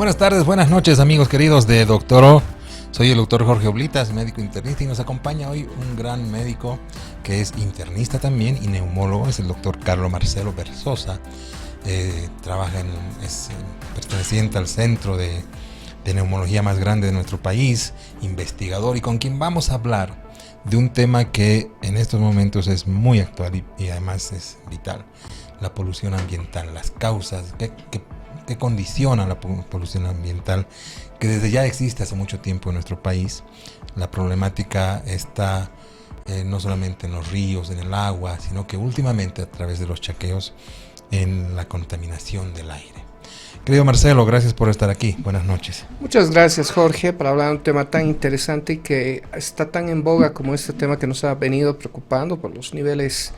Buenas tardes, buenas noches, amigos queridos de Doctor O. Soy el doctor Jorge Oblitas, médico internista, y nos acompaña hoy un gran médico que es internista también y neumólogo, es el doctor Carlos Marcelo Berzosa. Es perteneciente al centro de neumología más grande de nuestro país, investigador, y con quien vamos a hablar de un tema que en estos momentos es muy actual y además es vital: la polución ambiental, las causas que condicionan la polución ambiental, que desde ya existe hace mucho tiempo en nuestro país. La problemática está no solamente en los ríos, en el agua, sino que últimamente a través de los chaqueos en la contaminación del aire. Querido Marcelo, gracias por estar aquí. Buenas noches. Muchas gracias, Jorge, por hablar de un tema tan interesante y que está tan en boga como este tema que nos ha venido preocupando por los niveles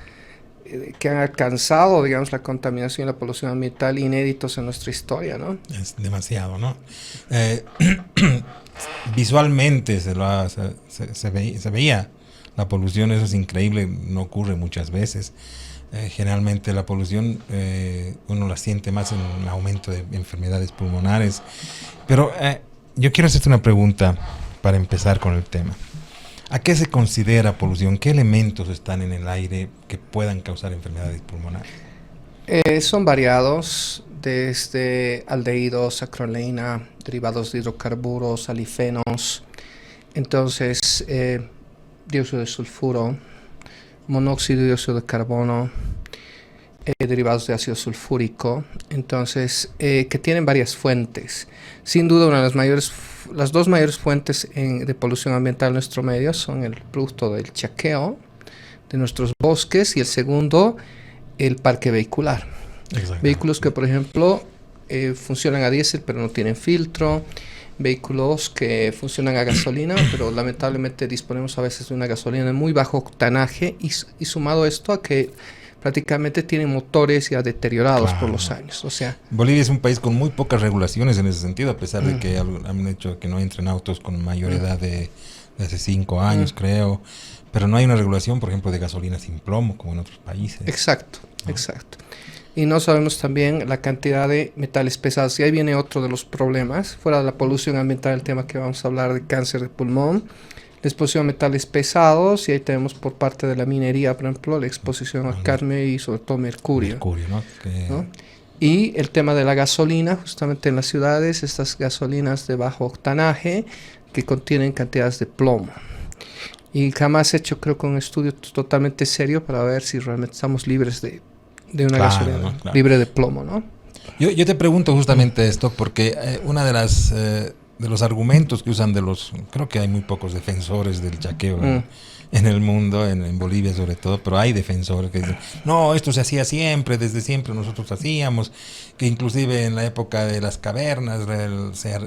que han alcanzado, digamos, la contaminación y la polución ambiental inéditos en nuestra historia, ¿no? Es demasiado, ¿no? Visualmente se veía la polución, eso es increíble, no ocurre muchas veces. Generalmente la polución uno la siente más en el aumento de enfermedades pulmonares. Pero yo quiero hacerte una pregunta para empezar con el tema. ¿A qué se considera polución? ¿Qué elementos están en el aire que puedan causar enfermedades pulmonares? Son variados, desde aldehídos, acroleína, derivados de hidrocarburos, alifenos, entonces dióxido de sulfuro, monóxido y dióxido de carbono, derivados de ácido sulfúrico, entonces que tienen varias fuentes. Sin duda, las dos mayores fuentes de polución ambiental en nuestro medio son el producto del chaqueo de nuestros bosques y el segundo, el parque vehicular. Vehículos que, por ejemplo, funcionan a diésel pero no tienen filtro, vehículos que funcionan a gasolina, pero lamentablemente disponemos a veces de una gasolina de muy bajo octanaje y sumado esto a que prácticamente tienen motores ya deteriorados por los años. O sea, Bolivia es un país con muy pocas regulaciones en ese sentido, a pesar de que han hecho que no entren autos con mayor edad de hace 5 años, creo, pero no hay una regulación, por ejemplo, de gasolina sin plomo como en otros países. Exacto, exacto. Y no sabemos también la cantidad de metales pesados. Y ahí viene otro de los problemas, fuera de la polución ambiental, el tema que vamos a hablar de cáncer de pulmón, la exposición a metales pesados, y ahí tenemos por parte de la minería, por ejemplo, la exposición a cadmio y sobre todo mercurio. ¿No? Y el tema de la gasolina, justamente en las ciudades, estas gasolinas de bajo octanaje que contienen cantidades de plomo. Y jamás he hecho, creo que un estudio totalmente serio para ver si realmente estamos libres de una gasolina libre de plomo, ¿no? Yo te pregunto justamente esto porque una de los argumentos que usan creo que hay muy pocos defensores del chaqueo en el mundo, en Bolivia sobre todo, pero hay defensores que dicen, no, esto se hacía siempre, desde siempre nosotros hacíamos, que inclusive en la época de las cavernas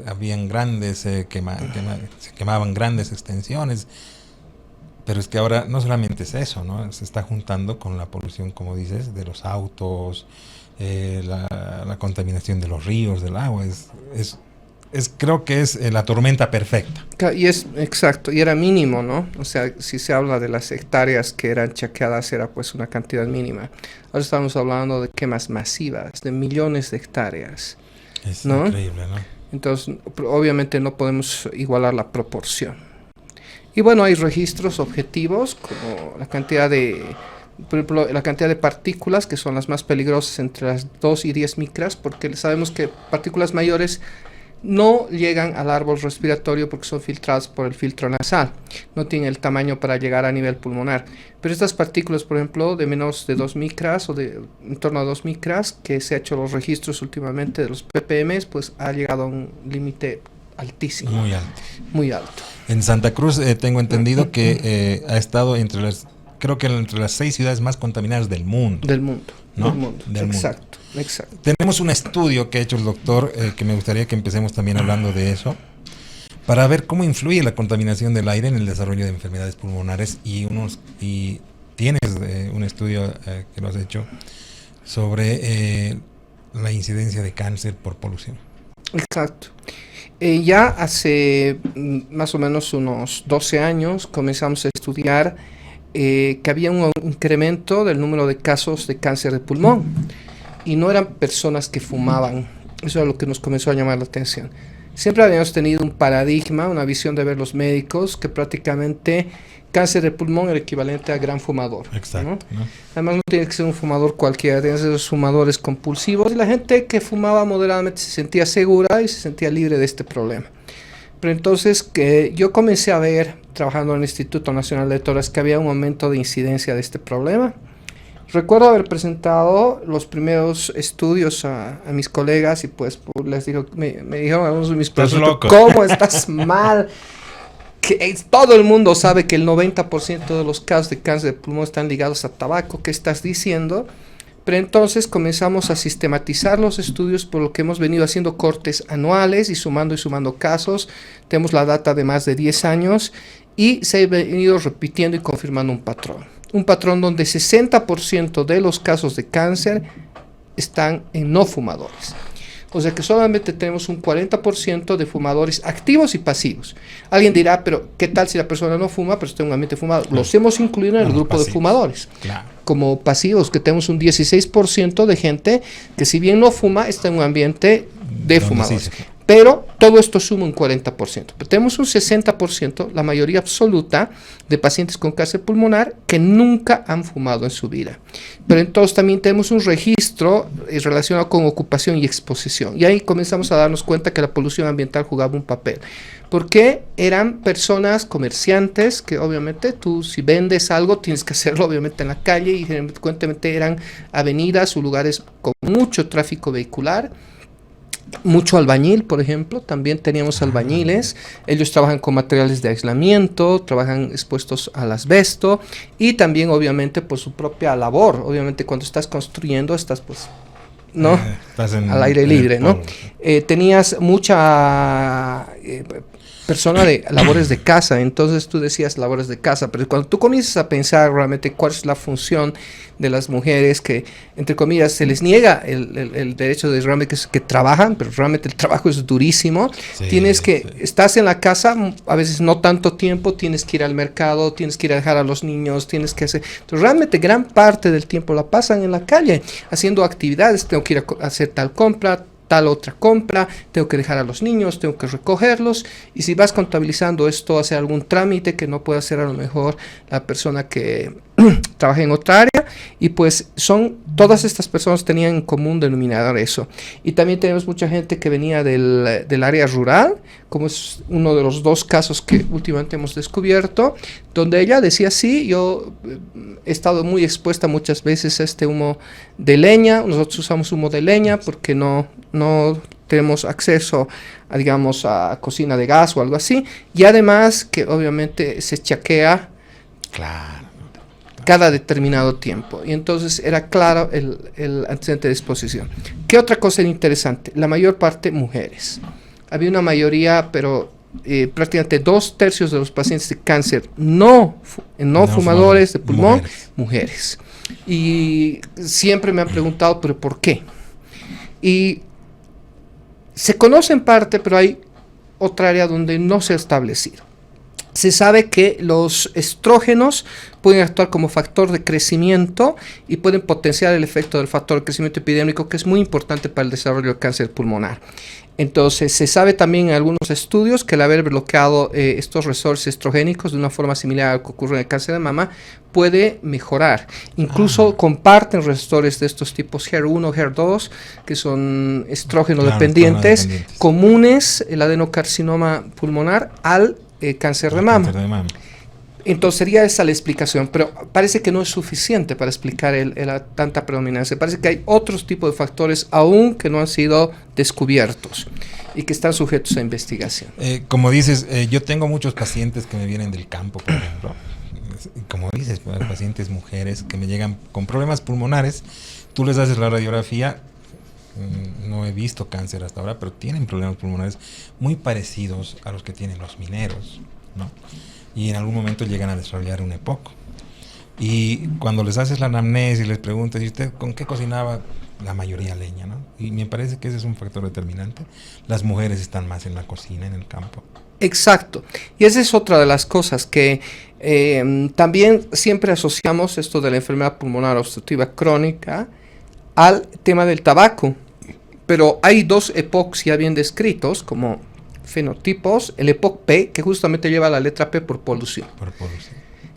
habían se quemaban grandes extensiones. Pero es que ahora no solamente es eso, ¿no? Se está juntando con la polución, como dices, de los autos, la contaminación de los ríos, del agua. Creo que es la tormenta perfecta. Y es exacto, y era mínimo, ¿no? O sea, si se habla de las hectáreas que eran chaqueadas, era pues una cantidad mínima. Ahora estamos hablando de quemas masivas, de millones de hectáreas. Es ¿no? Increíble, ¿no? Entonces, obviamente no podemos igualar la proporción. Y bueno, hay registros objetivos como la cantidad por ejemplo, la cantidad de partículas que son las más peligrosas entre las 2 y 10 micras, porque sabemos que partículas mayores no llegan al árbol respiratorio porque son filtradas por el filtro nasal, no tienen el tamaño para llegar a nivel pulmonar. Pero estas partículas, por ejemplo, de menos de 2 micras o en torno a 2 micras, que se ha hecho los registros últimamente de los ppm, pues ha llegado a un límite altísimo. Muy alto. Muy alto. En Santa Cruz tengo entendido que ha estado entre las 6 ciudades más contaminadas del mundo. Del mundo, ¿no? Exacto. Tenemos un estudio que ha hecho el doctor, que me gustaría que empecemos también hablando de eso, para ver cómo influye la contaminación del aire en el desarrollo de enfermedades pulmonares, y tienes un estudio que lo has hecho sobre la incidencia de cáncer por polución. Exacto. Ya hace más o menos unos 12 años comenzamos a estudiar que había un incremento del número de casos de cáncer de pulmón, y no eran personas que fumaban Eso es lo que nos comenzó a llamar la atención. Siempre habíamos tenido un paradigma, una visión de ver los médicos, que prácticamente cáncer de pulmón era equivalente a gran fumador. Exacto. ¿No? Además no tiene que ser un fumador cualquiera, tiene que ser los fumadores compulsivos. Y la gente que fumaba moderadamente se sentía segura y se sentía libre de este problema. Pero entonces que yo comencé a ver, trabajando en el Instituto Nacional de Tórax, que había un aumento de incidencia de este problema. Recuerdo haber presentado los primeros estudios a mis colegas y pues les digo, me dijeron algunos de mis profesores, ¿cómo estás mal? Que todo el mundo sabe que el 90% de los casos de cáncer de pulmón están ligados a tabaco. ¿Qué estás diciendo? Pero entonces comenzamos a sistematizar los estudios, por lo que hemos venido haciendo cortes anuales y sumando casos. Tenemos la data de más de 10 años y se ha venido repitiendo y confirmando un patrón. Un patrón donde 60% de los casos de cáncer están en no fumadores. O sea que solamente tenemos un 40% de fumadores activos y pasivos. Alguien dirá, pero ¿qué tal si la persona no fuma, pero está en un ambiente fumador? Los hemos incluido en el grupo pasivos de fumadores. Claro. Como pasivos, que tenemos un 16% de gente que si bien no fuma, está en un ambiente de fumadores. Sí. Pero todo esto suma un 40%. Pero tenemos un 60%, la mayoría absoluta, de pacientes con cáncer pulmonar que nunca han fumado en su vida. Pero entonces también tenemos un registro relacionado con ocupación y exposición. Y ahí comenzamos a darnos cuenta que la polución ambiental jugaba un papel. Porque eran personas comerciantes que obviamente tú si vendes algo tienes que hacerlo obviamente en la calle y frecuentemente eran avenidas o lugares con mucho tráfico vehicular. Mucho albañil, por ejemplo, también teníamos albañiles, ellos trabajan con materiales de aislamiento, trabajan expuestos al asbesto y también obviamente por su propia labor, obviamente cuando estás construyendo estás pues, ¿no? Al aire libre, ¿no? Tenías mucha persona de labores de casa, entonces tú decías labores de casa, pero cuando tú comienzas a pensar realmente cuál es la función de las mujeres que, entre comillas, se les niega el derecho de realmente que trabajan, pero realmente el trabajo es durísimo, estás en la casa, a veces no tanto tiempo, tienes que ir al mercado, tienes que ir a dejar a los niños, tienes que hacer, entonces realmente gran parte del tiempo la pasan en la calle, haciendo actividades, tengo que ir a hacer tal compra, tal otra compra, tengo que dejar a los niños, tengo que recogerlos, y si vas contabilizando esto, hacer algún trámite que no puede hacer a lo mejor la persona que trabaja en otra área, y pues todas estas personas tenían en común denominador eso. Y también tenemos mucha gente que venía del área rural, como es uno de los 2 casos que últimamente hemos descubierto, donde ella decía, sí, yo he estado muy expuesta muchas veces a este humo de leña, nosotros usamos humo de leña porque no tenemos acceso a, digamos, a cocina de gas o algo así, y además que obviamente se chaquea cada determinado tiempo, y entonces era claro el antecedente de exposición. ¿Qué otra cosa interesante? La mayor parte mujeres. Había una mayoría, pero prácticamente 2/3 de los pacientes de cáncer no fumadores de pulmón, mujeres. Y siempre me han preguntado, ¿pero por qué? Y se conoce en parte, pero hay otra área donde no se ha establecido. Se sabe que los estrógenos pueden actuar como factor de crecimiento y pueden potenciar el efecto del factor de crecimiento epidémico, que es muy importante para el desarrollo del cáncer pulmonar. Entonces, se sabe también en algunos estudios que el haber bloqueado estos receptores estrogénicos de una forma similar a lo que ocurre en el cáncer de mama puede mejorar. Incluso comparten receptores de estos tipos HER1, HER2, que son estrógeno dependientes, comunes, el adenocarcinoma pulmonar, al cáncer de mama. Entonces sería esa la explicación, pero parece que no es suficiente para explicar tanta predominancia. Parece que hay otros tipos de factores aún que no han sido descubiertos y que están sujetos a investigación. Como dices, yo tengo muchos pacientes que me vienen del campo, por ejemplo. Como dices, pacientes mujeres que me llegan con problemas pulmonares. Tú les haces la radiografía, no he visto cáncer hasta ahora, pero tienen problemas pulmonares muy parecidos a los que tienen los mineros, ¿no? Y en algún momento llegan a desarrollar un EPOC. Y cuando les haces la anamnesis y les preguntas, ¿y usted con qué cocinaba? La mayoría leña, ¿no? Y me parece que ese es un factor determinante. Las mujeres están más en la cocina, en el campo. Exacto. Y esa es otra de las cosas que también siempre asociamos esto de la enfermedad pulmonar obstructiva crónica al tema del tabaco. Pero hay dos EPOCs ya bien descritos como fenotipos. El EPOC P, que justamente lleva la letra P por polución.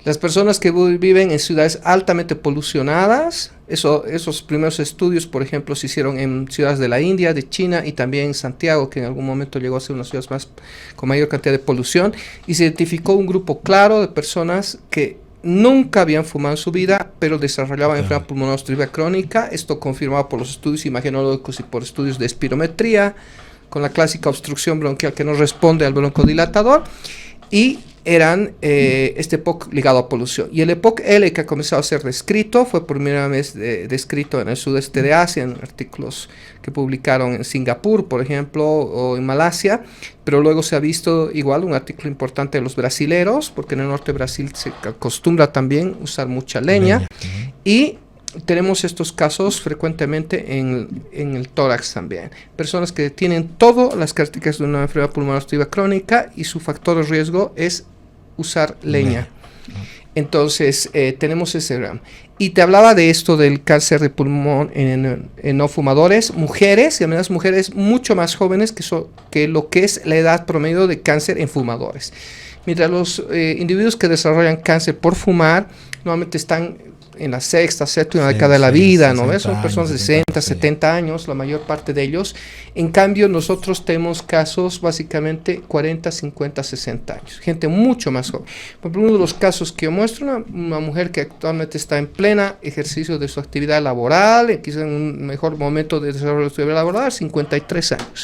Las personas que viven en ciudades altamente polucionadas, esos primeros estudios, por ejemplo, se hicieron en ciudades de la India, de China y también en Santiago, que en algún momento llegó a ser una ciudad con mayor cantidad de polución, y se identificó un grupo claro de personas que nunca habían fumado en su vida, pero desarrollaban enfermedad pulmonar obstructiva crónica. Esto confirmado por los estudios imagenológicos y por estudios de espirometría, con la clásica obstrucción bronquial que no responde al broncodilatador, y eran este EPOC ligado a polución. Y el EPOC L, que ha comenzado a ser descrito, fue por primera vez descrito en el sudeste de Asia, en artículos que publicaron en Singapur, por ejemplo, o en Malasia, pero luego se ha visto igual un artículo importante de los brasileros, porque en el norte de Brasil se acostumbra también usar mucha leña, y tenemos estos casos frecuentemente en el tórax también. Personas que tienen todas las características de una enfermedad pulmonar obstructiva crónica y su factor de riesgo es usar leña. Entonces, tenemos ese RAM. Y te hablaba de esto del cáncer de pulmón en no fumadores, mujeres, y además mujeres mucho más jóvenes que lo que es la edad promedio de cáncer en fumadores. Mientras los individuos que desarrollan cáncer por fumar normalmente están en la sexta, séptima década de la vida, ¿no ves? Son personas de 60, 70 años, la mayor parte de ellos. En cambio, nosotros tenemos casos básicamente 40, 50, 60 años. Gente mucho más joven. Por ejemplo, uno de los casos que yo muestro, una mujer que actualmente está en plena ejercicio de su actividad laboral, quizá en un mejor momento de desarrollo de su actividad laboral, 53 años.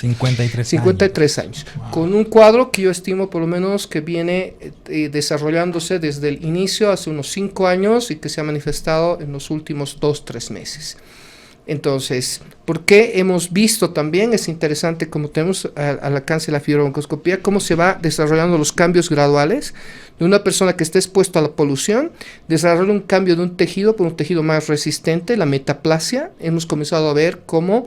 53 años. Wow. Con un cuadro que yo estimo por lo menos que viene desarrollándose desde el inicio, hace unos 5 años, y que se ha manifestado en los últimos 2-3 meses. Entonces, ¿por qué hemos visto también? Es interesante como tenemos al alcance de la fibrobroncoscopía, cómo se va desarrollando los cambios graduales de una persona que está expuesta a la polución, desarrolla un cambio de un tejido por un tejido más resistente, la metaplasia. Hemos comenzado a ver cómo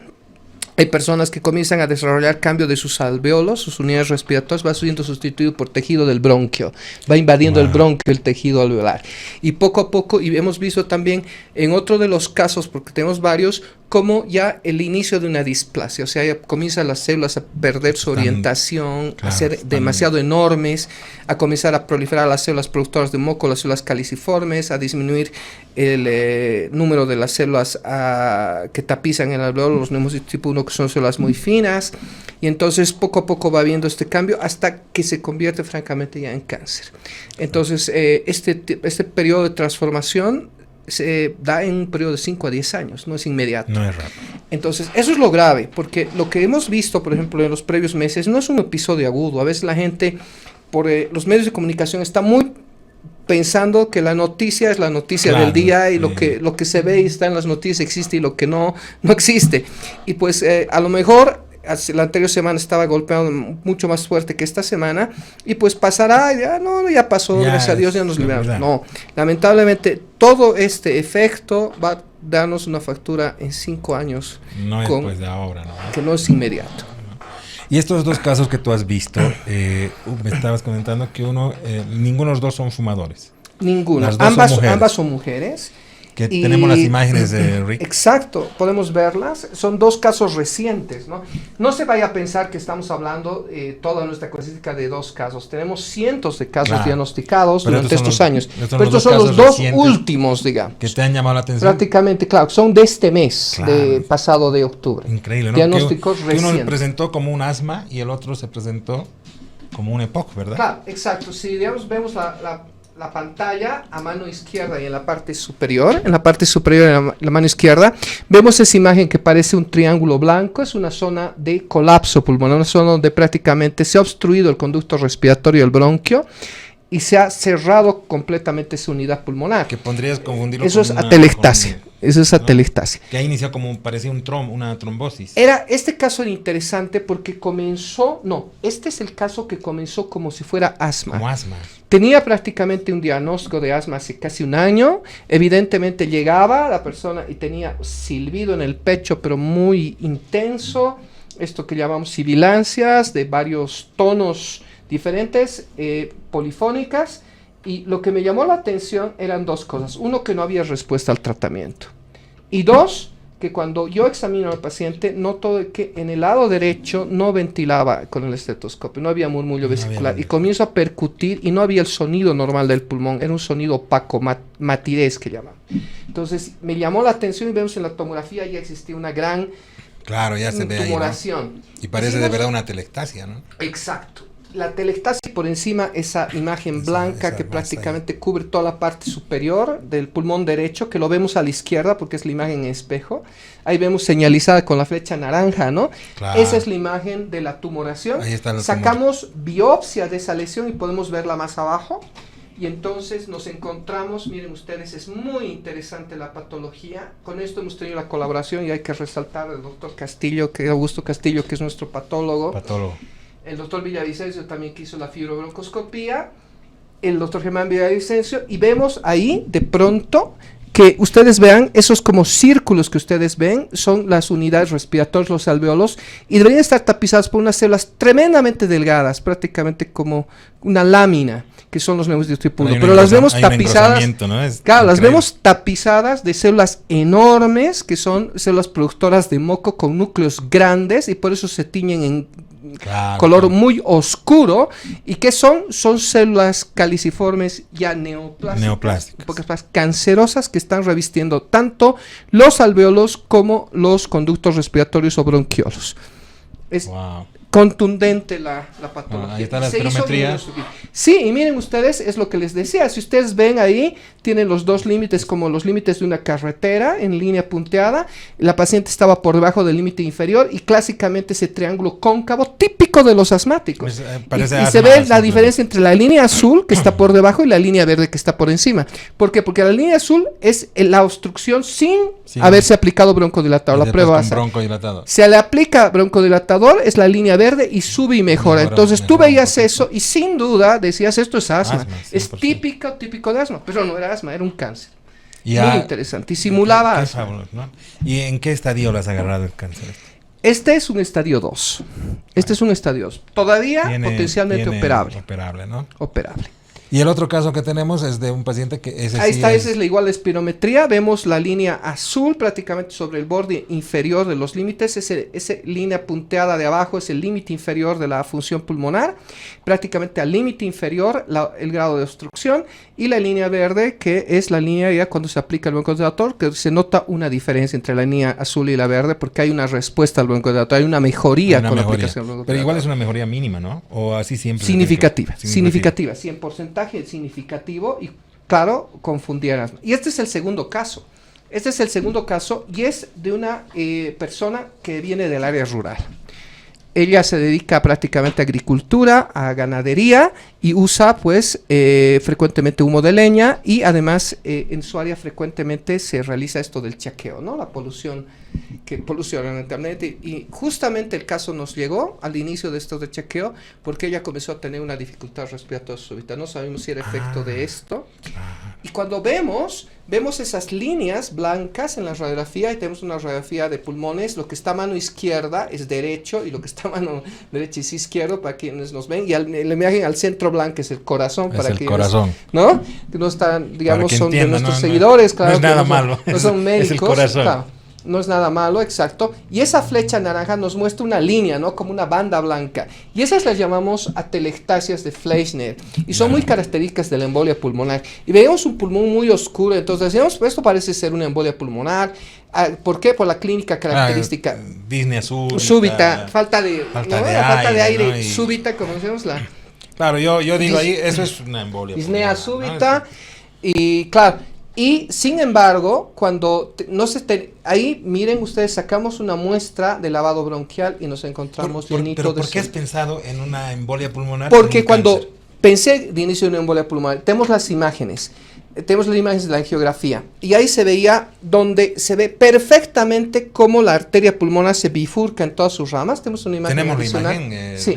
hay personas que comienzan a desarrollar cambio de sus alveolos, sus unidades respiratorias, va siendo sustituido por tejido del bronquio, va invadiendo el bronquio, el tejido alveolar. Y poco a poco, y hemos visto también en otro de los casos, porque tenemos varios, como ya el inicio de una displasia, o sea, ya comienzan las células a perder su orientación, a ser demasiado enormes, a comenzar a proliferar las células productoras de moco, las células caliciformes, a disminuir el número de las células que tapizan el alveolo, los neumocitos tipo 1, que son células muy finas, y entonces poco a poco va habiendo este cambio hasta que se convierte francamente ya en cáncer. Entonces, este periodo de transformación se da en un periodo de 5 a 10 años, no es inmediato. No es rápido. Entonces, eso es lo grave, porque lo que hemos visto, por ejemplo, en los previos meses, no es un episodio agudo. A veces la gente, por los medios de comunicación, está muy pensando que la noticia es la noticia del día, y lo que se ve y está en las noticias existe, y lo que no existe. Y pues a lo mejor la anterior semana estaba golpeando mucho más fuerte que esta semana, y pues pasará, ya pasó, gracias a Dios ya nos liberamos. No, lamentablemente todo este efecto va a darnos una factura en 5 años. No es después de ahora, ¿no? Que no es inmediato. Y estos dos casos que tú has visto, me estabas comentando que ninguno de los dos son fumadores. Ninguno. Ambas son mujeres. Que tenemos las imágenes de Rick. Exacto, podemos verlas. Son dos casos recientes, ¿no? No se vaya a pensar que estamos hablando toda nuestra casuística de 2 casos. Tenemos cientos de casos diagnosticados durante estos años. Pero estos son los 2 últimos, digamos. Que te han llamado la atención. Prácticamente, claro, son de este mes, pasado de octubre. Increíble, ¿no? Diagnósticos recientes. Uno presentó como un asma y el otro se presentó como un EPOC, ¿verdad? Claro, exacto. Si digamos, vemos la pantalla a mano izquierda y en la parte superior, en la mano izquierda, vemos esa imagen que parece un triángulo blanco. Es una zona de colapso pulmonar, una zona donde prácticamente se ha obstruido el conducto respiratorio del bronquio y se ha cerrado completamente su unidad pulmonar. Que pondrías confundirlo con atelectasia. Eso es atelectasia. Que ha iniciado como parecía una trombosis. Este caso era interesante porque este es el caso que comenzó como si fuera asma. Como asma. Tenía prácticamente un diagnóstico de asma hace casi un año. Evidentemente llegaba la persona y tenía silbido en el pecho, pero muy intenso. Esto que llamamos sibilancias de varios tonos diferentes, polifónicas. Y lo que me llamó la atención eran 2 cosas. 1, que no había respuesta al tratamiento. Y 2, que cuando yo examino al paciente, noto que en el lado derecho no ventilaba con el estetoscopio, no había murmullo vesicular, y comienzo a percutir y no había el sonido normal del pulmón, era un sonido opaco, matidez que llaman. Entonces me llamó la atención y vemos en la tomografía ya existía una gran ya se ve tumoración. Ahí, ¿no? Y parece de verdad una telectasia, ¿no? Exacto. La telectasia por encima, esa imagen blanca que prácticamente cubre toda la parte superior del pulmón derecho, que lo vemos a la izquierda porque es la imagen en espejo. Ahí vemos señalizada con la flecha naranja, ¿no? Claro. Esa es la imagen de la tumoración. Ahí está Sacamos biopsia de esa lesión y podemos verla más abajo. Y entonces nos encontramos, miren ustedes, es muy interesante la patología. Con esto hemos tenido la colaboración y hay que resaltar al doctor Castillo, Augusto Castillo, que es nuestro patólogo. El doctor Villavicencio también que hizo la fibrobroncoscopía, el doctor Germán Villavicencio, y vemos ahí de pronto que ustedes vean, esos como círculos que ustedes ven, son las unidades respiratorias, los alveolos, y deberían estar tapizados por unas células tremendamente delgadas, prácticamente como una lámina, que son los neumos de tripulo, pero las vemos tapizadas, ¿no? Claro, las vemos tapizadas de células enormes, que son células productoras de moco con núcleos grandes, y por eso se tiñen en color muy oscuro. ¿Y qué son? Son células caliciformes ya neoplásticas, cancerosas, que están revistiendo tanto los alveolos como los conductos respiratorios o bronquiolos. Es contundente la patología. Ahí está la espirometría. Sí, y miren ustedes, es lo que les decía, si ustedes ven ahí, tienen los dos límites como los límites de una carretera en línea punteada, la paciente estaba por debajo del límite inferior y clásicamente ese triángulo cóncavo típico de los asmáticos. Pues, y se ve la diferencia entre la línea azul que está por debajo y la línea verde que está por encima. ¿Por qué? Porque la línea azul es la obstrucción sin haberse aplicado broncodilatador. La prueba se le aplica broncodilatador, es la línea verde y sube y mejora. Entonces tú veías eso y sin duda decías, esto es asma. Es típico de asma, pero no era asma, era un cáncer. Muy interesante. Y simulaba asma. Fabuloso, ¿no? ¿Y en qué estadio lo has agarrado el cáncer? Este es un estadio 2. Este es un estadio 2. Todavía potencialmente operable. Operable, ¿no? Operable. Y el otro caso que tenemos es de un paciente que ahí está, esa es la igual espirometría. Vemos la línea azul prácticamente sobre el borde inferior de los límites. Esa línea punteada de abajo es el límite inferior de la función pulmonar. Prácticamente al límite inferior el grado de obstrucción. Y la línea verde, que es la línea ya cuando se aplica el broncodilatador, que se nota una diferencia entre la línea azul y la verde porque hay una respuesta al broncodilatador, hay una mejoría con la aplicación del broncodilatador. Pero igual es una mejoría mínima, ¿no? O así siempre. Significativa, 100%. Significativo y claro, confundían asma. Y este es el segundo caso. Y es de una persona que viene del área rural. Ella se dedica prácticamente a agricultura, a ganadería y usa pues frecuentemente humo de leña y además en su área frecuentemente se realiza esto del chaqueo, ¿no? La polución que poluciona el ambiente y justamente el caso nos llegó al inicio de esto de chaqueo porque ella comenzó a tener una dificultad respiratoria súbita, no sabemos si era efecto de esto y cuando vemos esas líneas blancas en la radiografía y tenemos una radiografía de pulmones, lo que está a mano izquierda es derecho y lo que está a mano derecha es izquierdo para quienes nos ven y la imagen al centro blanco es el corazón es para el quienes, corazón, ¿no? Que no están, digamos, son entienda, de nuestros seguidores, claro, no es nada malo, no son médicos, es el corazón. Claro. No es nada malo, exacto. Y esa flecha naranja nos muestra una línea, ¿no? Como una banda blanca. Y esas las llamamos atelectasias de Fleischner. Y son muy características de la embolia pulmonar. Y veíamos un pulmón muy oscuro. Entonces decíamos, pues esto parece ser una embolia pulmonar. ¿Por qué? Por la clínica característica. Disnea súbita. Falta de aire, ¿no? súbita, como decimos la... Claro, yo digo ahí, eso es una embolia disnea súbita. ¿No? Y claro... Y sin embargo, cuando ahí miren ustedes, sacamos una muestra de lavado bronquial y nos encontramos llenito pero de ¿por qué has pensado en una embolia pulmonar? Porque cuando pensé de inicio en una embolia pulmonar, tenemos las imágenes de la angiografía y ahí se veía donde se ve perfectamente cómo la arteria pulmonar se bifurca en todas sus ramas. Tenemos una imagen adicional. La imagen. Sí,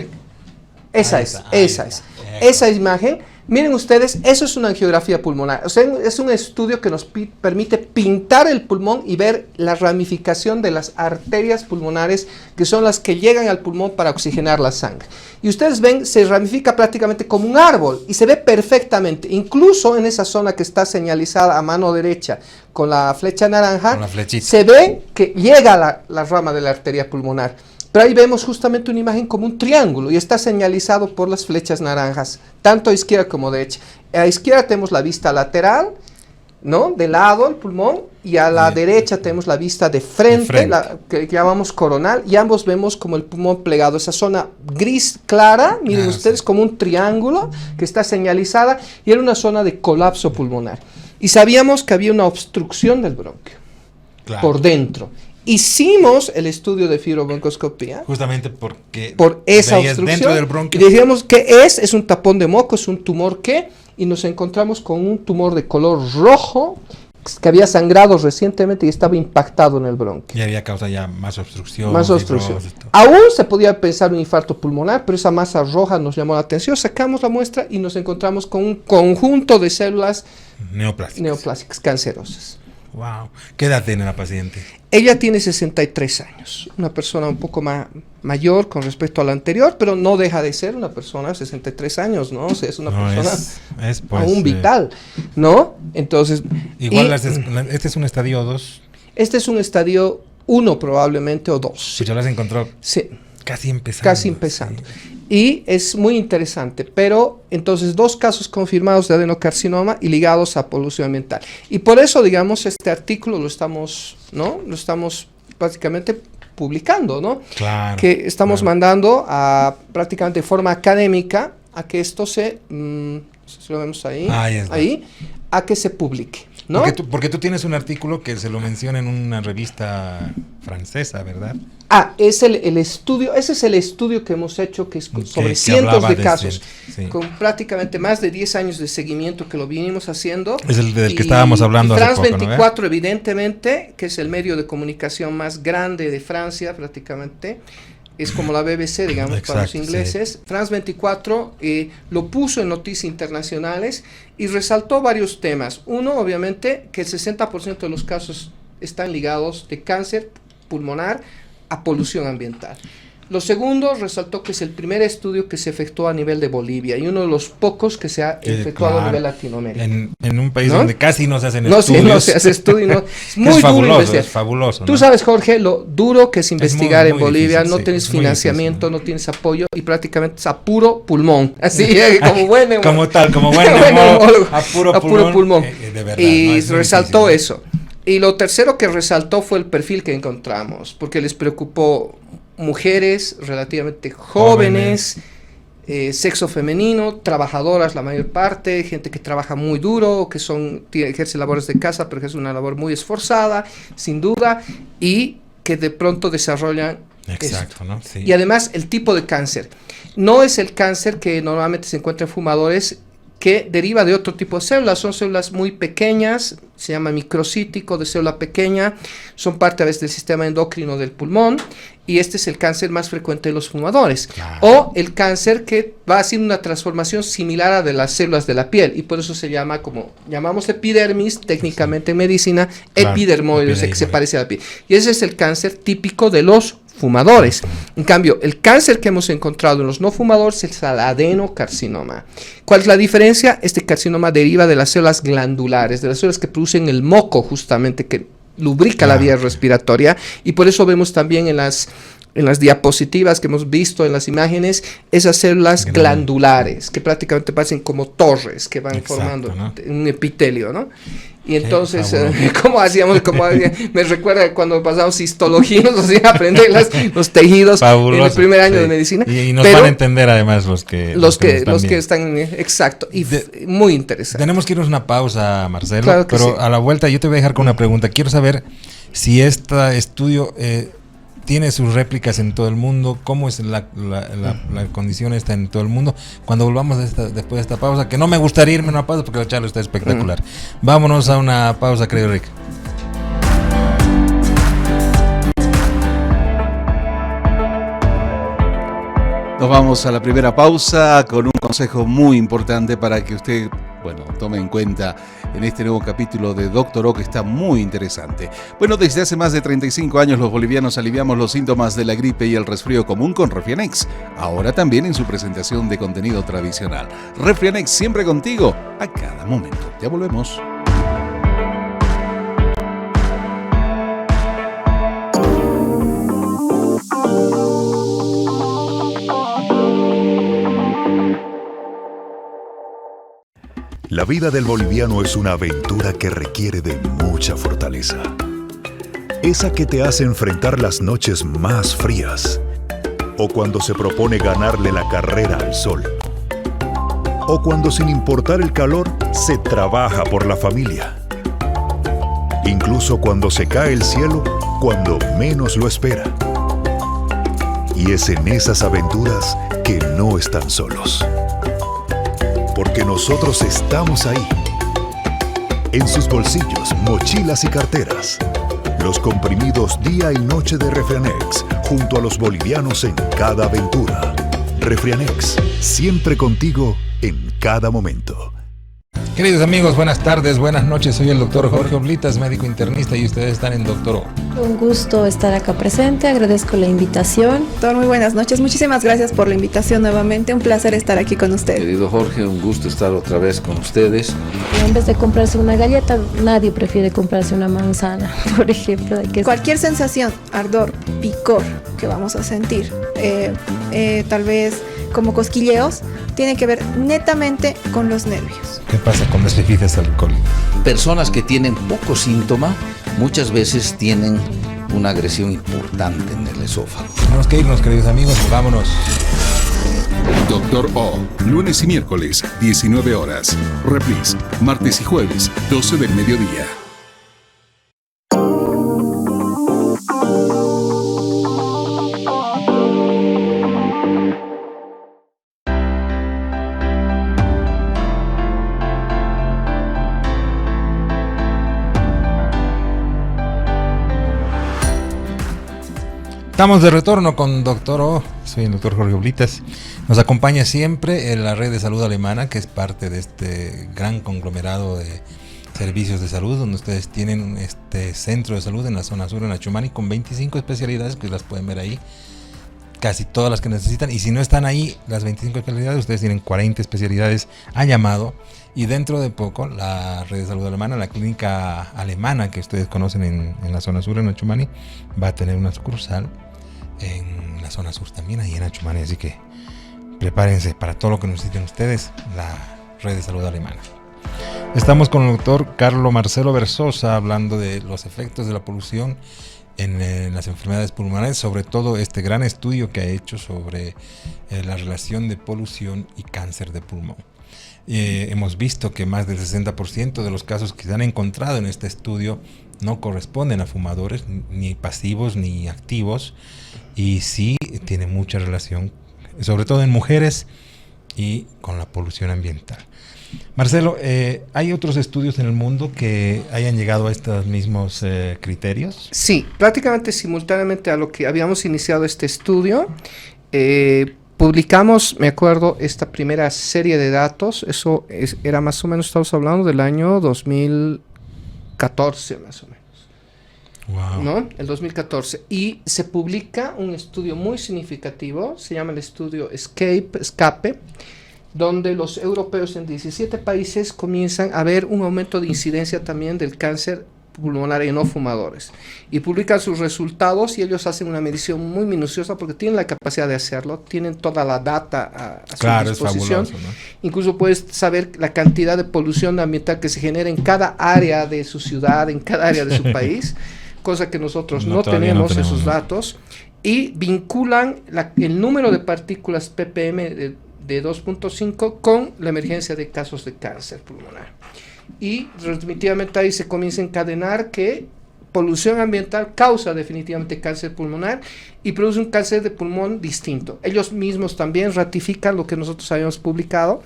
esa es. Esa imagen Miren ustedes, eso es una angiografía pulmonar. O sea, es un estudio que nos permite pintar el pulmón y ver la ramificación de las arterias pulmonares, que son las que llegan al pulmón para oxigenar la sangre. Y ustedes ven, se ramifica prácticamente como un árbol y se ve perfectamente. Incluso en esa zona que está señalizada a mano derecha con la flecha naranja, se ve que llega la rama de la arteria pulmonar. Pero ahí vemos justamente una imagen como un triángulo y está señalizado por las flechas naranjas, tanto a izquierda como derecha. A izquierda tenemos la vista lateral, ¿no? De lado el pulmón, y a la derecha tenemos la vista de frente. Que llamamos coronal, y ambos vemos como el pulmón plegado, esa zona gris clara, miren ustedes, como un triángulo que está señalizada, y era una zona de colapso pulmonar. Y sabíamos que había una obstrucción del bronquio por dentro. Hicimos el estudio de fibrobroncoscopía. Justamente porque por esa obstrucción. Dentro del bronquio. Y decíamos que es un tapón de moco, es un tumor y nos encontramos con un tumor de color rojo que había sangrado recientemente y estaba impactado en el bronquio. Y había causa ya más obstrucción. Más obstrucción. Aún se podía pensar un infarto pulmonar, pero esa masa roja nos llamó la atención. Sacamos la muestra y nos encontramos con un conjunto de células neoplásicas cancerosas. Wow. ¿Qué edad tiene la paciente? Ella tiene 63 años, una persona un poco mayor con respecto a la anterior, pero no deja de ser una persona de 63 años, ¿no? O sea, es una persona pues, aún vital, ¿no? Entonces... Igual este es un estadio 2. Este es un estadio 1 probablemente, o 2. Pues ya las encontró. Sí. Casi empezando. Casi empezando. Sí. Y es muy interesante, pero entonces 2 casos confirmados de adenocarcinoma y ligados a polución ambiental. Y por eso, digamos, este artículo lo estamos prácticamente publicando, ¿no? Claro. Que estamos mandando prácticamente de forma académica a que esto no sé si lo vemos ahí, a que se publique, ¿no? Porque tú tienes un artículo que se lo menciona en una revista francesa, ¿verdad? Es el estudio, ese es el estudio que hemos hecho, que es sobre cientos de casos, con prácticamente más de 10 años de seguimiento que lo vinimos haciendo. Es el del que estábamos hablando hace poco, ¿no? France 24, evidentemente, que es el medio de comunicación más grande de Francia, prácticamente. Es como la BBC, digamos, exacto, para los ingleses. Sí. France 24 lo puso en noticias internacionales y resaltó varios temas. Uno, obviamente, que el 60% de los casos están ligados de cáncer pulmonar a polución ambiental. Lo segundo, resaltó que es el primer estudio que se efectuó a nivel de Bolivia y uno de los pocos que se ha efectuado a nivel Latinoamérica. En un país donde casi no se hacen estudios. No se hace estudio. No. Es muy es fabuloso, duro investigar. Es fabuloso, ¿no? Tú sabes, Jorge, lo duro que es investigar en Bolivia. Difícil, no tienes financiamiento, difícil, no tienes apoyo y prácamente es a puro pulmón. Así, como buen como buen neumólogo, a puro pulmón. De verdad, y resaltó eso. Y lo tercero que resaltó fue el perfil que encontramos, porque les preocupó mujeres relativamente jóvenes, sexo femenino, trabajadoras la mayor parte, gente que trabaja muy duro, que ejerce labores de casa, pero que es una labor muy esforzada, sin duda, y que de pronto desarrollan esto. ¿No? Sí. Y además el tipo de cáncer. No es el cáncer que normalmente se encuentra en fumadores, que deriva de otro tipo de células, son células muy pequeñas, se llama microcítico de célula pequeña, son parte a veces del sistema endocrino del pulmón, y este es el cáncer más frecuente de los fumadores, o el cáncer que va haciendo una transformación similar a de las células de la piel, y por eso se llama, como llamamos epidermis, técnicamente en medicina, epidermoides, que se parece a la piel, y ese es el cáncer típico de los fumadores. En cambio, el cáncer que hemos encontrado en los no fumadores es el adenocarcinoma. ¿Cuál es la diferencia? Este carcinoma deriva de las células glandulares, de las células que producen el moco, justamente, que lubrica la vía respiratoria, y por eso vemos también en las diapositivas que hemos visto en las imágenes, esas células glandulares, que prácticamente parecen como torres, que van formando, ¿no?, un epitelio, ¿no? Y entonces, me recuerda cuando pasamos histología, nos hacían aprender los tejidos en el primer año de medicina. Y nos van a entender además los que están, exacto, y muy interesante. Tenemos que irnos una pausa, Marcelo, claro que pero sí. A la vuelta yo te voy a dejar con una pregunta. Quiero saber si este estudio tiene sus réplicas en todo el mundo, cómo es la condición esta en todo el mundo. Cuando volvamos después de esta pausa, que no me gustaría irme a una pausa porque la charla está espectacular. Vámonos a una pausa, querido Rick. Nos vamos a la primera pausa con un consejo muy importante para que usted, tome en cuenta en este nuevo capítulo de Doctor O, que está muy interesante. Bueno, desde hace más de 35 años los bolivianos aliviamos los síntomas de la gripe y el resfrío común con Refrianex. Ahora también en su presentación de contenido tradicional. Refrianex, siempre contigo, a cada momento. Ya volvemos. La vida del boliviano es una aventura que requiere de mucha fortaleza. Esa que te hace enfrentar las noches más frías, o cuando se propone ganarle la carrera al sol, o cuando sin importar el calor se trabaja por la familia. Incluso cuando se cae el cielo, cuando menos lo espera. Y es en esas aventuras que no están solos. Porque nosotros estamos ahí, en sus bolsillos, mochilas y carteras. Los comprimidos día y noche de Refrianex, junto a los bolivianos en cada aventura. Refrianex, siempre contigo en cada momento. Queridos amigos, buenas tardes, buenas noches. Soy el doctor Jorge Oblitas, médico internista, y ustedes están en Doctor O. Un gusto estar acá presente, agradezco la invitación. Doctor, muy buenas noches, muchísimas gracias por la invitación nuevamente, un placer estar aquí con usted. Querido Jorge, un gusto estar otra vez con ustedes. En vez de comprarse una galleta, nadie prefiere comprarse una manzana, por ejemplo. Cualquier sensación, ardor, picor que vamos a sentir, tal vez como cosquilleos, tiene que ver netamente con los nervios. ¿Qué pasa con las bebidas alcohólicas? Personas que tienen poco síntoma muchas veces tienen una agresión importante en el esófago. Tenemos que irnos, queridos amigos, vámonos. Doctor O, lunes y miércoles, 19 horas. Reprise, martes y jueves, 12 del mediodía. Estamos de retorno con Doctor O, soy el doctor Jorge Oblitas. Nos acompaña siempre en la red de salud alemana, que es parte de este gran conglomerado de servicios de salud, donde ustedes tienen este centro de salud en la zona sur, en Achumani, con 25 especialidades, que las pueden ver ahí, casi todas las que necesitan. Y si no están ahí las 25 especialidades, ustedes tienen 40 especialidades a llamado. Y dentro de poco, la red de salud alemana, la clínica alemana que ustedes conocen en la zona sur, en Achumani, va a tener una sucursal en la zona sur también, ahí en Achumani, así que prepárense para todo lo que necesiten ustedes, la red de salud alemana. Estamos con el doctor Carlo Marcelo Berzosa hablando de los efectos de la polución en las enfermedades pulmonares, sobre todo este gran estudio que ha hecho sobre la relación de polución y cáncer de pulmón. Hemos visto que más del 60% de los casos que se han encontrado en este estudio no corresponden a fumadores, ni pasivos ni activos, y sí tiene mucha relación, sobre todo en mujeres y con la polución ambiental. Marcelo, ¿hay otros estudios en el mundo que hayan llegado a estos mismos criterios? Sí, prácticamente simultáneamente a lo que habíamos iniciado este estudio, publicamos, me acuerdo, esta primera serie de datos. Eso era más o menos, estamos hablando del año 2014 más o menos. Wow. ¿No? El 2014. Y se publica un estudio muy significativo, se llama el estudio Escape, donde los europeos en 17 países comienzan a ver un aumento de incidencia también del cáncer pulmonar en no fumadores. Y publican sus resultados y ellos hacen una medición muy minuciosa porque tienen la capacidad de hacerlo, tienen toda la data a su disposición. Es fabuloso, ¿no? Incluso puedes saber la cantidad de polución ambiental que se genera en cada área de su ciudad, en cada área de su país, cosa que nosotros no tenemos esos datos, y vinculan el número de partículas ppm de 2.5 con la emergencia de casos de cáncer pulmonar. Y definitivamente ahí se comienza a encadenar que polución ambiental causa definitivamente cáncer pulmonar y produce un cáncer de pulmón distinto. Ellos mismos también ratifican lo que nosotros habíamos publicado,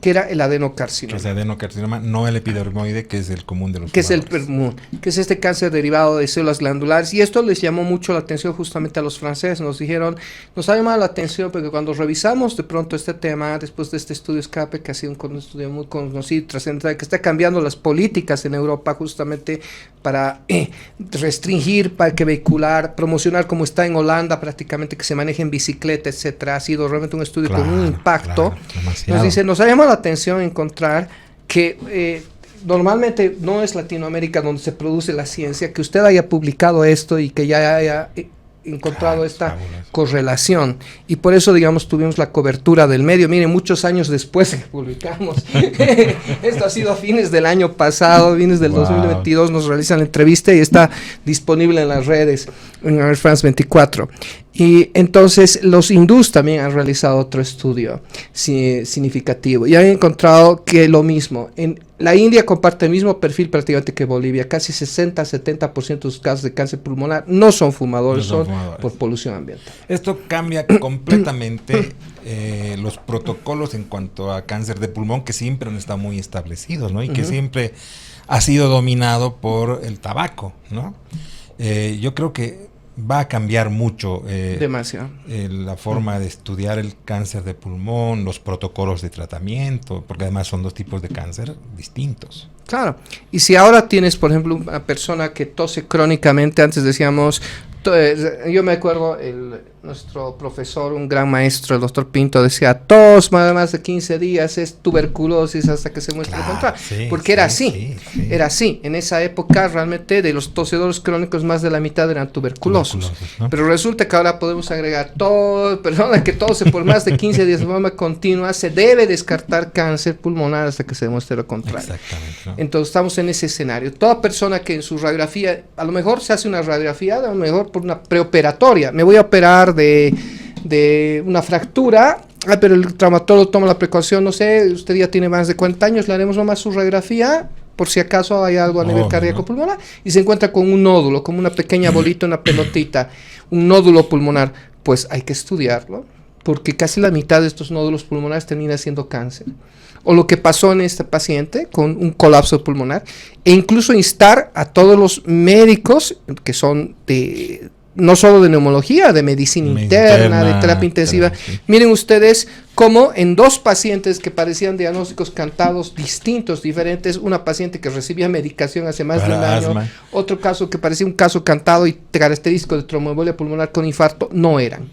que era el adenocarcinoma. Que es adenocarcinoma, no el epidermoide, que es el común de los Que es el fumadores. común, que es este cáncer derivado de células glandulares. Y esto les llamó mucho la atención justamente a los franceses. Nos dijeron, nos ha llamado la atención porque cuando revisamos de pronto este tema, después de este estudio ESCAPE, que ha sido un estudio muy conocido, trascendental, que está cambiando las políticas en Europa justamente para restringir parque vehicular, promocionar como está en Holanda prácticamente, que se maneje en bicicleta, etcétera. Ha sido realmente un estudio con un impacto. Nos dice, nos ha llamado la atención encontrar que normalmente no es Latinoamérica donde se produce la ciencia, que usted haya publicado esto y que ya haya encontrado esta correlación. Y por eso, digamos, tuvimos la cobertura del medio. Miren, muchos años después que publicamos. Esto ha sido a fines del año pasado, fines del 2022, nos realizan la entrevista y está disponible en las redes, en Air France 24. Y entonces los hindús también han realizado otro estudio significativo y han encontrado que lo mismo. En la India comparte el mismo perfil prácticamente que Bolivia. Casi 60-70% de los casos de cáncer pulmonar no son fumadores, son por polución ambiental. Esto cambia completamente los protocolos en cuanto a cáncer de pulmón, que siempre han estado muy establecidos, ¿no? Y que siempre ha sido dominado por el tabaco, ¿no? Yo creo que va a cambiar mucho demasiado la forma de estudiar el cáncer de pulmón, los protocolos de tratamiento, porque además son dos tipos de cáncer distintos. Claro, y si ahora tienes, por ejemplo, una persona que tose crónicamente, antes decíamos, yo me acuerdo, nuestro profesor, un gran maestro, el doctor Pinto, decía, tos más de 15 días es tuberculosis hasta que se muestre lo contrario, porque era así, era así. En esa época realmente de los tosedores crónicos más de la mitad eran tuberculosos, ¿no? Pero resulta que ahora podemos agregar persona que tose por más de 15 días de forma continua, se debe descartar cáncer pulmonar hasta que se demuestre lo contrario. Exactamente, ¿no? Entonces estamos en ese escenario. Toda persona que en su radiografía, a lo mejor se hace una radiografía, a lo mejor por una preoperatoria, me voy a operar de una fractura, pero el traumatólogo toma la precaución, no sé, usted ya tiene más de 40 años, le haremos nomás su radiografía, por si acaso hay algo a nivel cardíaco pulmonar, y se encuentra con un nódulo, como una pequeña bolita, una pelotita, un nódulo pulmonar, pues hay que estudiarlo, porque casi la mitad de estos nódulos pulmonares termina siendo cáncer. O lo que pasó en este paciente con un colapso pulmonar, e incluso instar a todos los médicos que son no solo de neumología, de medicina interna, de terapia intensiva. Miren ustedes cómo en dos pacientes que parecían diagnósticos cantados distintos, diferentes, una paciente que recibía medicación hace más de un año, otro caso que parecía un caso cantado y característico de tromboembolia pulmonar con infarto, no eran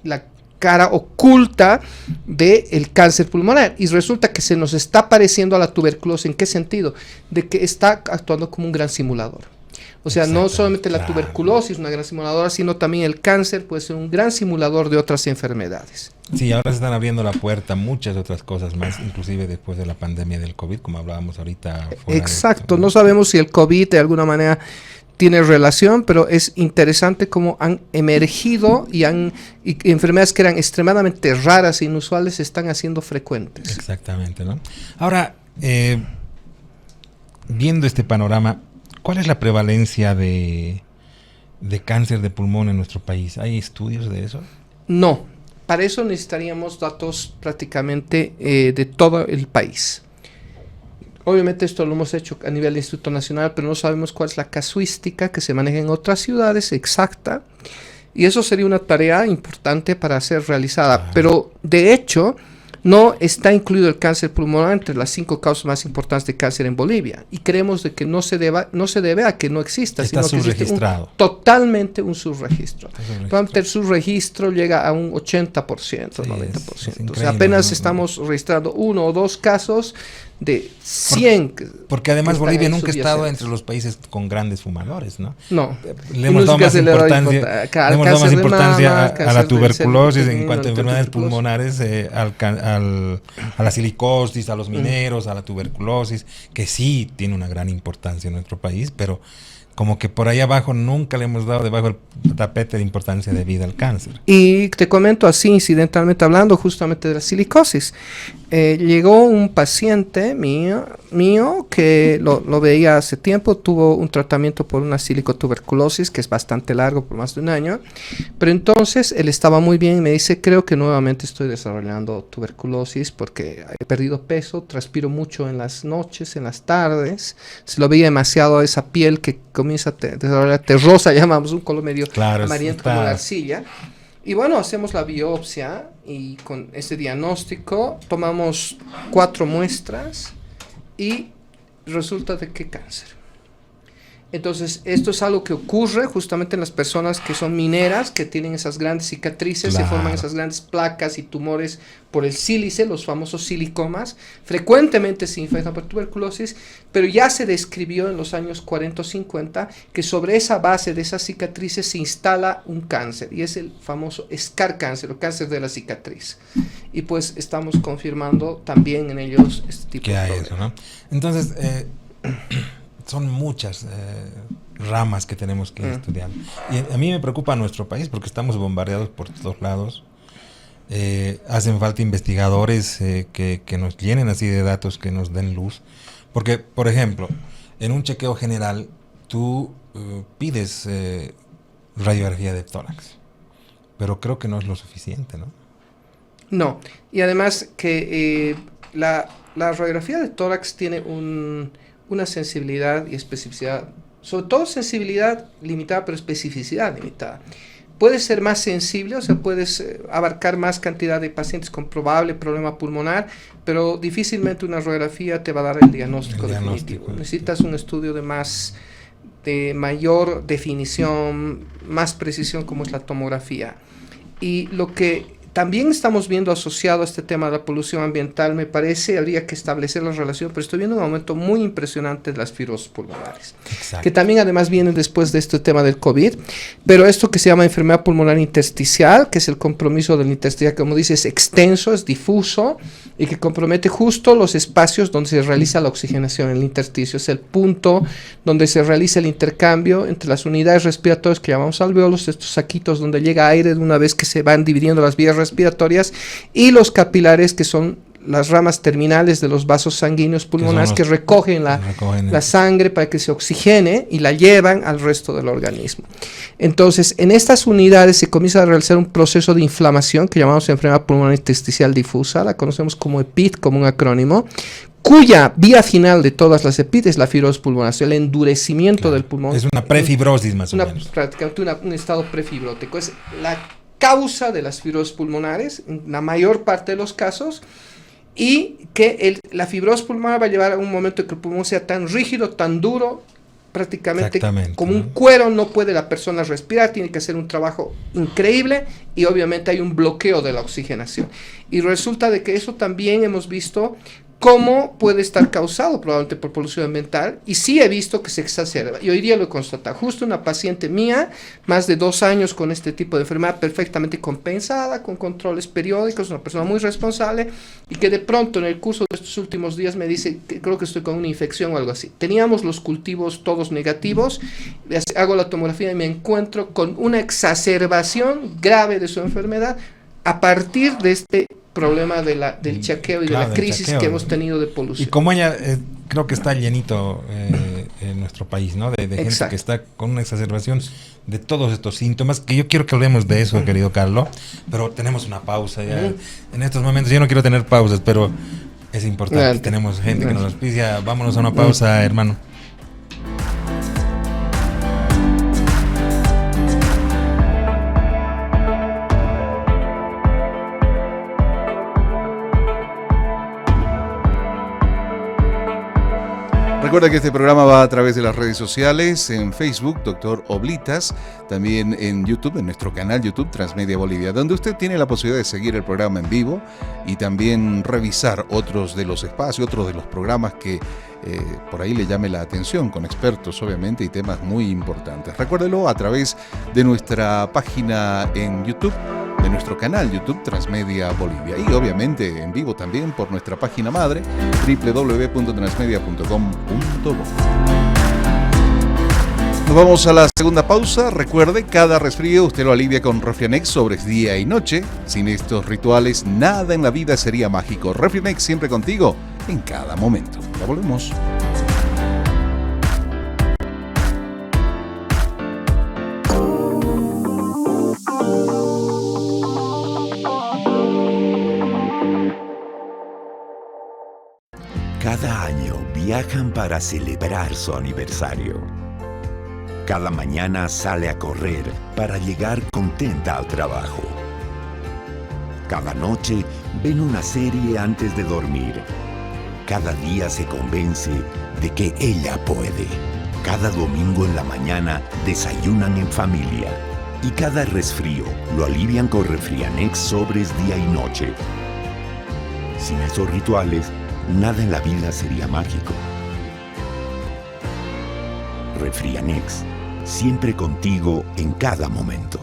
la cara oculta del cáncer pulmonar, y resulta que se nos está pareciendo a la tuberculosis. ¿En qué sentido? De que está actuando como un gran simulador. O sea, no solamente la tuberculosis es una gran simuladora, sino también el cáncer puede ser un gran simulador de otras enfermedades. Sí, ahora se están abriendo la puerta a muchas otras cosas más, inclusive después de la pandemia del COVID, como hablábamos ahorita. Exacto, no sabemos si el COVID de alguna manera tiene relación, pero es interesante cómo han emergido y enfermedades que eran extremadamente raras e inusuales se están haciendo frecuentes. Exactamente, ¿no? Ahora, viendo este panorama, ¿cuál es la prevalencia de cáncer de pulmón en nuestro país? ¿Hay estudios de eso? No, para eso necesitaríamos datos prácticamente de todo el país. Obviamente esto lo hemos hecho a nivel del Instituto Nacional, pero no sabemos cuál es la casuística que se maneja en otras ciudades exacta, y eso sería una tarea importante para ser realizada. Pero de hecho no está incluido el cáncer pulmonar entre las 5 causas más importantes de cáncer en Bolivia, y creemos de que no se debe a que no exista, está sino que existe totalmente un subregistro. Probablemente el subregistro llega a un 80%, 90%. O sea, apenas estamos registrando 1 o 2 casos de 100. Porque además Bolivia nunca ha estado entre los países con grandes fumadores, ¿no? No. Le hemos dado más importancia a la tuberculosis en cuanto a enfermedades pulmonares, a la silicosis, a los mineros, a la tuberculosis, que sí tiene una gran importancia en nuestro país, pero como que por ahí abajo nunca le hemos dado debajo del tapete de importancia de vida al cáncer. Y te comento así, incidentalmente hablando, justamente de la silicosis. Llegó un paciente mío que lo veía hace tiempo, tuvo un tratamiento por una silicotuberculosis, que es bastante largo, por más de un año. Pero entonces él estaba muy bien y me dice, creo que nuevamente estoy desarrollando tuberculosis porque he perdido peso, transpiro mucho en las noches, en las tardes. Se lo veía demasiado a esa piel que comienza a desarrollar terrosa, llamamos, un color medio amarillento como la arcilla. Y bueno, hacemos la biopsia y con ese diagnóstico tomamos 4 muestras y resulta de que cáncer. Entonces, esto es algo que ocurre justamente en las personas que son mineras, que tienen esas grandes cicatrices, se forman esas grandes placas y tumores por el sílice, los famosos silicomas. Frecuentemente se infectan por tuberculosis, pero ya se describió en los años 40 o 50 que sobre esa base de esas cicatrices se instala un cáncer, y es el famoso scar cáncer, o cáncer de la cicatriz. Y pues estamos confirmando también en ellos este tipo de problemas. Eso, ¿no? Entonces, son muchas ramas que tenemos que estudiar. Y a mí me preocupa nuestro país porque estamos bombardeados por todos lados. Hacen falta investigadores que nos llenen así de datos, que nos den luz. Porque, por ejemplo, en un chequeo general, tú pides radiografía de tórax, pero creo que no es lo suficiente, ¿no? No, y además que la radiografía de tórax tiene una sensibilidad y especificidad, sobre todo sensibilidad limitada, pero especificidad limitada. Puedes ser más sensible, o sea, puedes abarcar más cantidad de pacientes con probable problema pulmonar, pero difícilmente una radiografía te va a dar el diagnóstico definitivo. Necesitas un estudio de mayor definición, más precisión, como es la tomografía. Y lo que también estamos viendo asociado a este tema de la polución ambiental, me parece, habría que establecer la relación, pero estoy viendo un aumento muy impresionante de las fibrosis pulmonares. Exacto. Que también además vienen después de este tema del COVID, pero esto que se llama enfermedad pulmonar intersticial, que es el compromiso del intersticial, como dice, es extenso, es difuso, y que compromete justo los espacios donde se realiza la oxigenación. El intersticio es el punto donde se realiza el intercambio entre las unidades respiratorias que llamamos alveolos, estos saquitos donde llega aire de una vez que se van dividiendo las vías respiratorias, y los capilares, que son las ramas terminales de los vasos sanguíneos pulmonares que recogen la sangre para que se oxigene y la llevan al resto del organismo. Entonces, en estas unidades se comienza a realizar un proceso de inflamación que llamamos enfermedad pulmonar intersticial difusa, la conocemos como EPID, como un acrónimo, cuya vía final de todas las EPID es la fibrosis pulmonar, el endurecimiento del pulmón. Es una prefibrosis más o menos. Prácticamente un estado prefibrótico. Es la causa de las fibrosis pulmonares en la mayor parte de los casos, y que la fibrosis pulmonar va a llevar a un momento en que el pulmón sea tan rígido, tan duro, prácticamente como un cuero, no puede la persona respirar, tiene que hacer un trabajo increíble, y obviamente hay un bloqueo de la oxigenación. Y resulta de que eso también hemos visto cómo puede estar causado probablemente por polución ambiental, y sí he visto que se exacerba, y hoy día lo he constatado. Justo una paciente mía, más de 2 años con este tipo de enfermedad, perfectamente compensada, con controles periódicos, una persona muy responsable, y que de pronto en el curso de estos últimos días me dice que creo que estoy con una infección o algo así. Teníamos los cultivos todos negativos, hago la tomografía y me encuentro con una exacerbación grave de su enfermedad a partir de este problema del chequeo y de la crisis que hemos tenido de polución. Y como ella creo que está llenito en nuestro país, ¿no? De gente que está con una exacerbación de todos estos síntomas, que yo quiero que hablemos de eso, querido Carlos, pero tenemos una pausa ya. En estos momentos yo no quiero tener pausas, pero es importante. Tenemos gente que nos auspicia. Vámonos a una pausa, hermano. Recuerda que este programa va a través de las redes sociales, en Facebook, Dr. Oblitas, también en YouTube, en nuestro canal YouTube Transmedia Bolivia, donde usted tiene la posibilidad de seguir el programa en vivo y también revisar otros de los espacios, otros de los programas que por ahí le llame la atención, con expertos obviamente y temas muy importantes. Recuérdelo a través de nuestra página en YouTube, de nuestro canal YouTube Transmedia Bolivia, y obviamente en vivo también por nuestra página madre www.transmedia.com.bo. Nos vamos a la segunda pausa. Recuerde, cada resfrío usted lo alivia con Refrianex Sobres día y noche. Sin estos rituales, nada en la vida sería mágico. Refrianex siempre contigo, en cada momento. Ya volvemos. Cada año viajan para celebrar su aniversario. Cada mañana sale a correr para llegar contenta al trabajo. Cada noche ven una serie antes de dormir. Cada día se convence de que ella puede. Cada domingo en la mañana desayunan en familia. Y cada resfrío lo alivian con Refrianex Sobres día y noche. Sin esos rituales, nada en la vida sería mágico. Refrianex, siempre contigo en cada momento.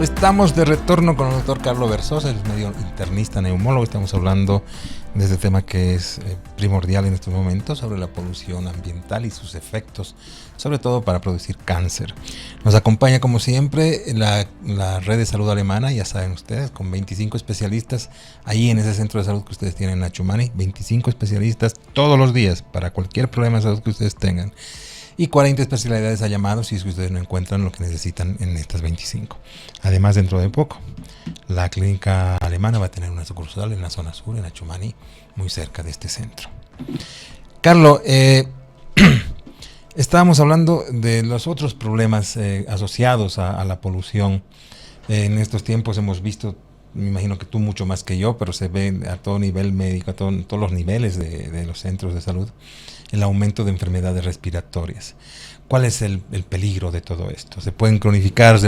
Estamos de retorno con el doctor Carlos Berzosa, el medio internista neumólogo. Estamos hablando de este tema que es primordial en estos momentos, sobre la polución ambiental y sus efectos, sobre todo para producir cáncer. Nos acompaña como siempre la red de salud alemana, ya saben ustedes, con 25 especialistas ahí en ese centro de salud que ustedes tienen en Achumani, 25 especialistas todos los días para cualquier problema de salud que ustedes tengan. Y 40 especialidades a llamado si es que ustedes no encuentran lo que necesitan en estas 25. Además, dentro de poco, la clínica alemana va a tener una sucursal en la zona sur, en Achumani, muy cerca de este centro. Carlos, estábamos hablando de los otros problemas asociados a la polución. En estos tiempos hemos visto, me imagino que tú mucho más que yo, pero se ve a todo nivel médico, a todos los niveles de los centros de salud, el aumento de enfermedades respiratorias. ¿Cuál es el peligro de todo esto? ¿Se pueden cronificar?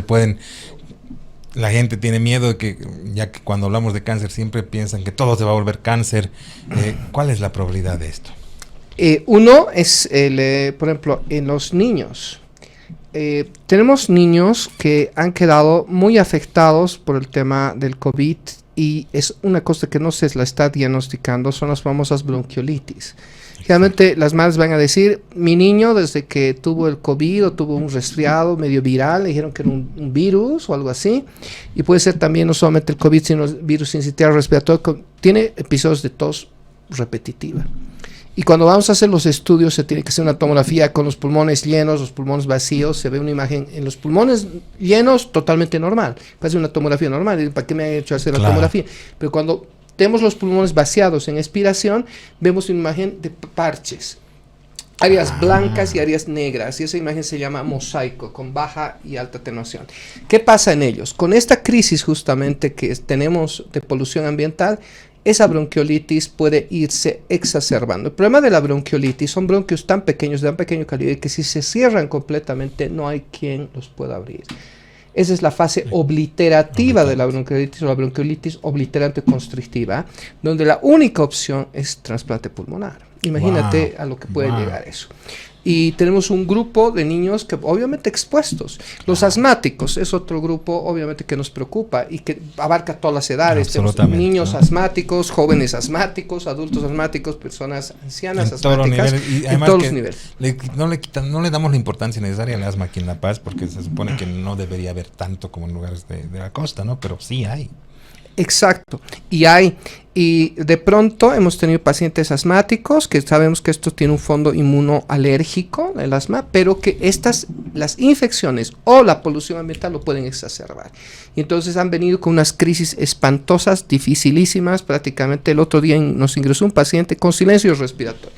La gente tiene miedo de que, ya que cuando hablamos de cáncer siempre piensan que todo se va a volver cáncer. ¿Cuál es la probabilidad de esto? Uno es, por ejemplo, en los niños. Tenemos niños que han quedado muy afectados por el tema del COVID, y es una cosa que no se la está diagnosticando, son las famosas bronquiolitis. Realmente las madres van a decir, mi niño desde que tuvo el COVID o tuvo un resfriado medio viral, le dijeron que era un virus o algo así, y puede ser también no solamente el COVID, sino el virus sincitial respiratorio, tiene episodios de tos repetitiva. Y cuando vamos a hacer los estudios se tiene que hacer una tomografía con los pulmones llenos, los pulmones vacíos, se ve una imagen en los pulmones llenos totalmente normal, parece una tomografía normal, ¿para qué me han hecho hacer la tomografía? Pero cuando tenemos los pulmones vaciados en expiración, vemos una imagen de parches, áreas blancas y áreas negras, y esa imagen se llama mosaico, con baja y alta atenuación. ¿Qué pasa en ellos? Con esta crisis justamente que tenemos de polución ambiental, esa bronquiolitis puede irse exacerbando. El problema de la bronquiolitis son bronquios tan pequeños, de tan pequeño calibre, que si se cierran completamente no hay quien los pueda abrir. Esa es la fase obliterativa de la bronquiolitis, o la bronquiolitis obliterante constrictiva, donde la única opción es trasplante pulmonar. Imagínate a lo que puede llegar eso. Y tenemos un grupo de niños que obviamente expuestos. Los asmáticos es otro grupo obviamente que nos preocupa y que abarca todas las edades. Tenemos niños asmáticos, jóvenes asmáticos, adultos asmáticos, personas ancianas asmáticas, en todos los niveles. No le damos la importancia necesaria al asma aquí en La Paz, porque se supone que no debería haber tanto como en lugares de la costa, ¿no? Pero sí hay. Exacto. Y de pronto hemos tenido pacientes asmáticos que sabemos que esto tiene un fondo inmunoalérgico, el asma, pero que las infecciones o la polución ambiental lo pueden exacerbar. Y entonces han venido con unas crisis espantosas, dificilísimas. Prácticamente el otro día nos ingresó un paciente con silencio respiratorio.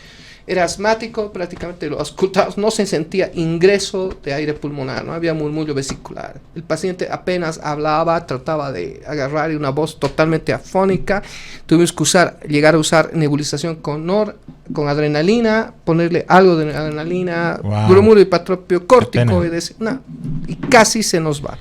Era asmático, prácticamente lo auscultábamos, no se sentía ingreso de aire pulmonar, no había murmullo vesicular. El paciente apenas hablaba, trataba de agarrar una voz totalmente afónica. Tuvimos que llegar a usar nebulización con adrenalina, ponerle algo de adrenalina, bromuro hipotrópico córtico, y casi se nos va,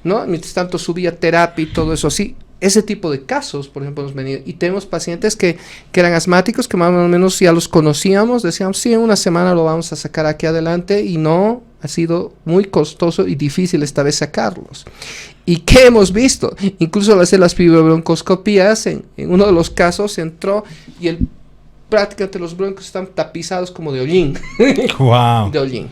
¿no? Mientras tanto subía terapia y todo eso así. Ese tipo de casos, por ejemplo, hemos venido y tenemos pacientes que eran asmáticos, que más o menos ya los conocíamos, decíamos, sí, en una semana lo vamos a sacar aquí adelante, y no, ha sido muy costoso y difícil esta vez sacarlos. ¿Y qué hemos visto? Incluso al hacer las fibrobroncoscopías, en uno de los casos entró y prácticamente los broncos están tapizados como de hollín. ¡Wow! De hollín.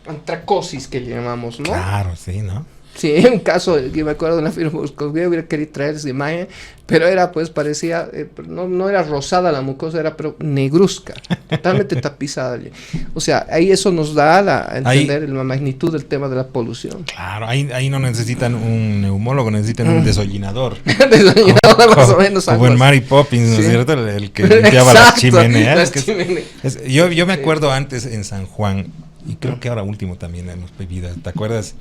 Antracosis que llamamos, ¿no? Claro, sí, ¿no? Sí, un caso que me acuerdo de una fibrobroncoscopía, hubiera querido traer esa imagen, pero era, pues, parecía, no era rosada la mucosa, era pero negruzca, totalmente tapizada. O sea, ahí eso nos da a entender la magnitud del tema de la polución. Claro, ahí no necesitan un neumólogo, necesitan un desollinador. Desollinador, más o menos. Como en Mary Poppins, ¿no es cierto? El que limpiaba las chimeneas. Yo me acuerdo antes en San Juan, y creo que ahora último también hemos vivido, ¿te acuerdas?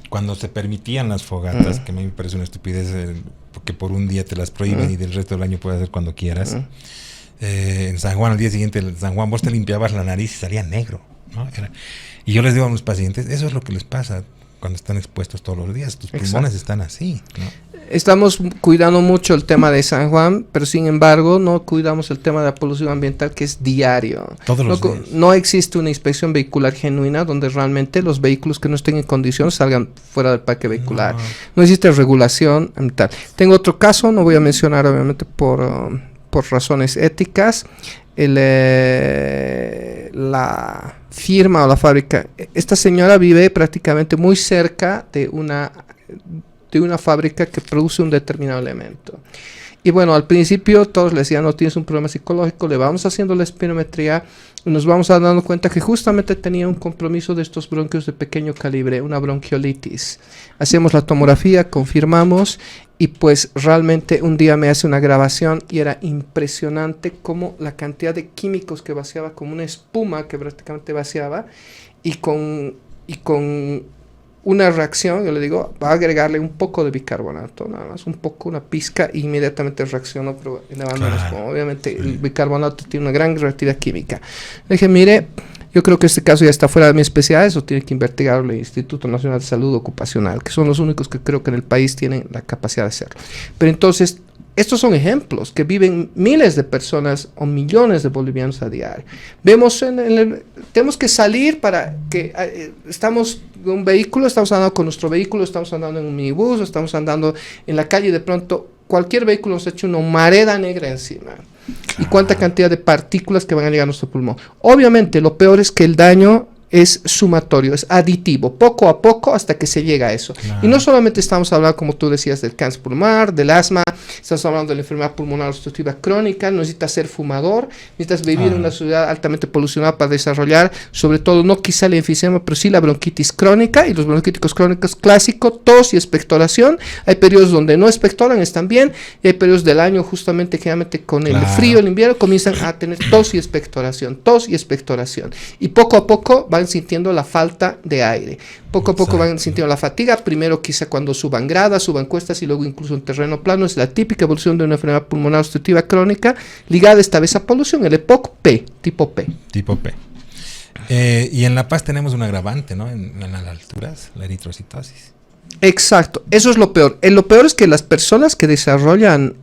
Cuando se permitían las fogatas, que a mí me parece una estupidez, porque por un día te las prohíben y del resto del año puedes hacer cuando quieras. En San Juan, al día siguiente, en San Juan, vos te limpiabas la nariz y salía negro, ¿no? Y yo les digo a los pacientes, eso es lo que les pasa cuando están expuestos todos los días. Tus pulmones están así, ¿no? Estamos cuidando mucho el tema de San Juan, pero sin embargo no cuidamos el tema de la polución ambiental, que es diario. Todos los días. No existe una inspección vehicular genuina donde realmente los vehículos que no estén en condición salgan fuera del parque vehicular. No existe regulación ambiental. Tengo otro caso, no voy a mencionar obviamente por razones éticas. La firma o la fábrica, esta señora vive prácticamente muy cerca de una fábrica que produce un determinado elemento. Y bueno, al principio todos le decían, no tienes un problema psicológico, le vamos haciendo la espirometría y nos vamos dando cuenta que justamente tenía un compromiso de estos bronquios de pequeño calibre, una bronquiolitis. Hacemos la tomografía, confirmamos, y pues realmente un día me hace una grabación y era impresionante como la cantidad de químicos que vaciaba, como una espuma que prácticamente vaciaba, y con una reacción, yo le digo, va a agregarle un poco de bicarbonato, nada más, un poco, una pizca, y inmediatamente reaccionó, pero elevando el espuma. Obviamente el bicarbonato tiene una gran reactividad química. Le dije, mire, yo creo que este caso ya está fuera de mi especialidad, eso tiene que investigarlo el Instituto Nacional de Salud Ocupacional, que son los únicos que creo que en el país tienen la capacidad de hacerlo. Pero entonces, estos son ejemplos que viven miles de personas o millones de bolivianos a diario. Vemos tenemos que salir para que estamos en un vehículo, estamos andando con nuestro vehículo, estamos andando en un minibús, estamos andando en la calle, y de pronto cualquier vehículo nos echa una humareda negra encima. Y cuánta cantidad de partículas que van a llegar a nuestro pulmón. Obviamente lo peor es que el daño es sumatorio, es aditivo, poco a poco hasta que se llega a eso. Y no solamente estamos hablando, como tú decías, del cáncer pulmonar, del asma, estamos hablando de la enfermedad pulmonar obstructiva crónica, necesitas ser fumador, necesitas vivir en una ciudad altamente polucionada para desarrollar, sobre todo, no quizá el enfisema, pero sí la bronquitis crónica, y los bronquíticos crónicos clásicos, tos y expectoración. Hay periodos donde no expectoran, están bien, y hay periodos del año justamente, generalmente con el frío, el invierno, comienzan a tener tos y expectoración, y poco a poco van sintiendo la falta de aire. Poco a poco van sintiendo la fatiga, primero quizá cuando suban gradas, suban cuestas, y luego incluso en terreno plano. Es la típica evolución de una enfermedad pulmonar obstructiva crónica ligada esta vez a polución, el EPOC P, tipo P. Tipo P. Y en La Paz tenemos un agravante, ¿no? En las alturas, la eritrocitosis. Exacto, eso es lo peor. Lo peor es que las personas que desarrollan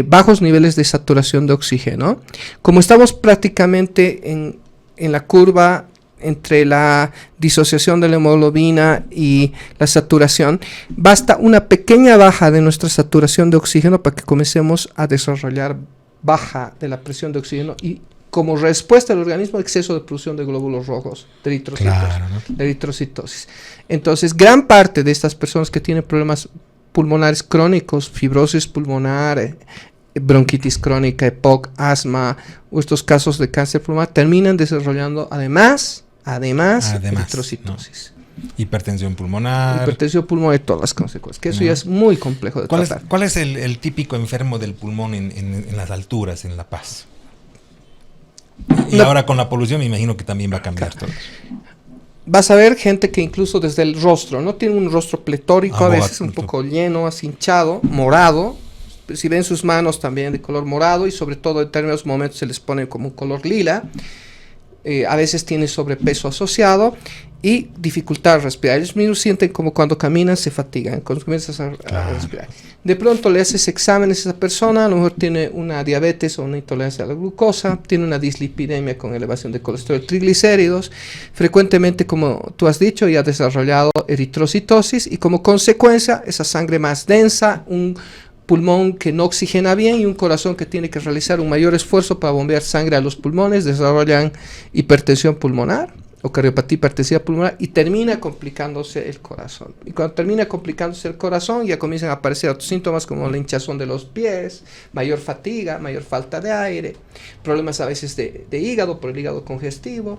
bajos niveles de saturación de oxígeno, como estamos prácticamente en la curva entre la disociación de la hemoglobina y la saturación, basta una pequeña baja de nuestra saturación de oxígeno para que comencemos a desarrollar baja de la presión de oxígeno, y como respuesta del organismo, exceso de producción de glóbulos rojos, de eritrocitos, de eritrocitosis. Entonces, gran parte de estas personas que tienen problemas pulmonares crónicos, fibrosis pulmonar, bronquitis crónica, EPOC, asma, o estos casos de cáncer pulmonar, terminan desarrollando además eritrocitosis. ¿No? Hipertensión pulmonar. Hipertensión pulmonar y todas las consecuencias, que eso ya es muy complejo de tratar. ¿Cuál es el típico enfermo del pulmón en las alturas, en La Paz? Y ahora con la polución me imagino que también va a cambiar todo. Vas a ver gente que incluso desde el rostro, ¿no? Tiene un rostro pletórico, a veces un poco lleno, así hinchado, morado. Si ven sus manos también de color morado y sobre todo en determinados momentos se les pone como un color lila. A veces tiene sobrepeso asociado y dificultad al respirar. Ellos mismos sienten como cuando caminan se fatigan, cuando comienzas a respirar. De pronto le haces exámenes a esa persona, a lo mejor tiene una diabetes o una intolerancia a la glucosa, tiene una dislipidemia con elevación de colesterol, triglicéridos, frecuentemente, como tú has dicho, ya ha desarrollado eritrocitosis y como consecuencia esa sangre más densa, un pulmón que no oxigena bien y un corazón que tiene que realizar un mayor esfuerzo para bombear sangre a los pulmones, desarrollan hipertensión pulmonar o cardiopatía hipertensiva pulmonar y termina complicándose el corazón. Y cuando termina complicándose el corazón ya comienzan a aparecer otros síntomas como la hinchazón de los pies, mayor fatiga, mayor falta de aire, problemas a veces de hígado por el hígado congestivo,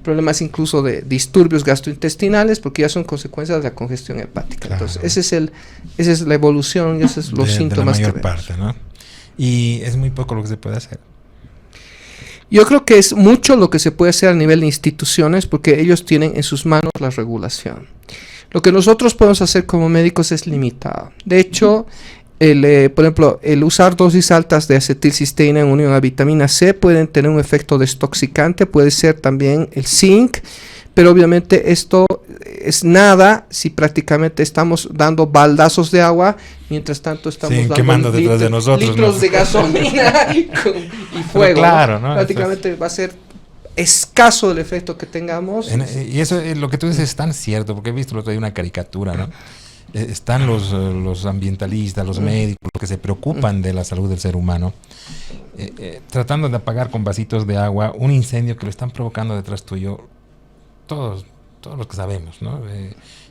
problemas incluso de disturbios gastrointestinales porque ya son consecuencias de la congestión hepática. Claro. Entonces esa es la evolución y esos son los síntomas de la mayor que parte, ¿no? Y es muy poco lo que se puede hacer. Yo creo que es mucho lo que se puede hacer a nivel de instituciones porque ellos tienen en sus manos la regulación. Lo que nosotros podemos hacer como médicos es limitado. De hecho, por ejemplo, el usar dosis altas de acetilcisteína en unión a vitamina C pueden tener un efecto desintoxicante, puede ser también el zinc, pero obviamente esto es nada si prácticamente estamos dando baldazos de agua, mientras tanto estamos dando quemando detrás de nosotros, litros de gasolina y fuego. Claro, ¿no? Prácticamente va a ser escaso el efecto que tengamos. Y eso es lo que tú dices es tan cierto, porque he visto el otro día una caricatura, ¿no? Están los ambientalistas, los médicos, los que se preocupan de la salud del ser humano, tratando de apagar con vasitos de agua un incendio que lo están provocando detrás tuyo todos los que sabemos, ¿no?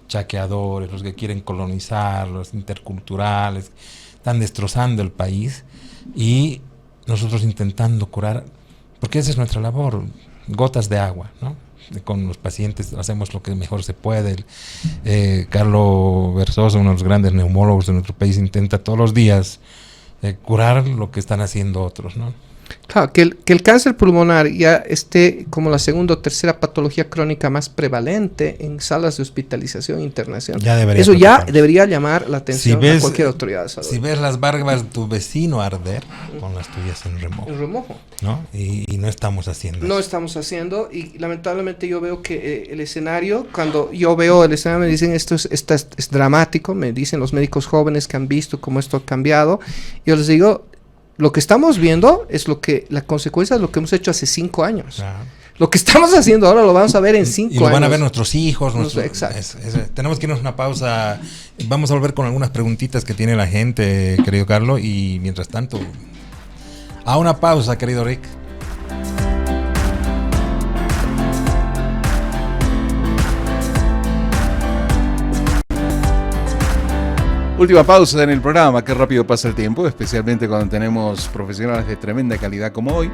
Chaqueadores, los que quieren colonizar, los interculturales, están destrozando el país y nosotros intentando curar, porque esa es nuestra labor, gotas de agua, ¿no? Con los pacientes hacemos lo que mejor se puede. Carlos Versosa, uno de los grandes neumólogos de nuestro país, intenta todos los días curar lo que están haciendo otros, ¿no? Claro, que el cáncer pulmonar ya esté como la segunda o tercera patología crónica más prevalente en salas de hospitalización internacional. Eso ya debería llamar la atención a cualquier autoridad de salud. Si ves las barbas de tu vecino arder, pon las tuyas en remojo. En remojo. ¿No? Y no estamos haciendo No estamos haciendo y lamentablemente yo veo que el escenario, cuando yo veo el escenario me dicen esto es dramático, me dicen los médicos jóvenes que han visto cómo esto ha cambiado. Yo les digo, lo que estamos viendo es la consecuencia de lo que hemos hecho hace 5 años. Claro. Lo que estamos haciendo ahora lo vamos a ver en 5 años. Y lo van a ver nuestros hijos. Exacto. Tenemos que irnos a una pausa. Vamos a volver con algunas preguntitas que tiene la gente, querido Carlos. Y mientras tanto, a una pausa, querido Rick. Última pausa en el programa, qué rápido pasa el tiempo, especialmente cuando tenemos profesionales de tremenda calidad como hoy,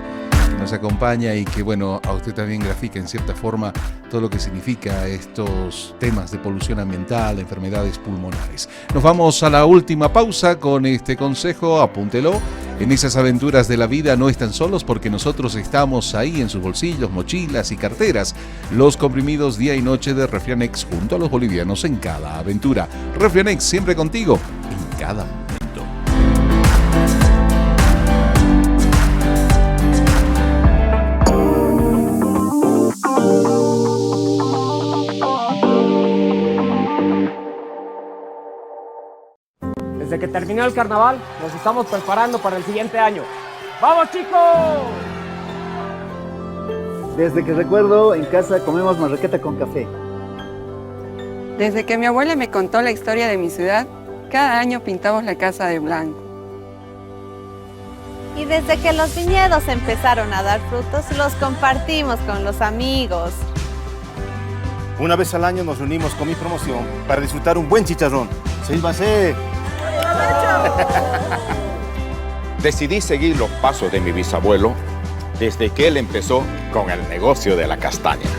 que nos acompaña y que, bueno, a usted también grafica en cierta forma todo lo que significa estos temas de polución ambiental, enfermedades pulmonares. Nos vamos a la última pausa con este consejo, apúntelo. En esas aventuras de la vida no están solos porque nosotros estamos ahí en sus bolsillos, mochilas y carteras. Los comprimidos día y noche de Refrianex junto a los bolivianos en cada aventura. Refrianex siempre contigo en cada momento. Desde que terminó el carnaval, nos estamos preparando para el siguiente año. ¡Vamos, chicos! Desde que recuerdo, en casa comemos marraqueta con café. Desde que mi abuela me contó la historia de mi ciudad, cada año pintamos la casa de blanco. Y desde que los viñedos empezaron a dar frutos, los compartimos con los amigos. Una vez al año nos reunimos con mi promoción para disfrutar un buen chicharrón. ¡Sílvase! Decidí seguir los pasos de mi bisabuelo desde que él empezó con el negocio de la castaña.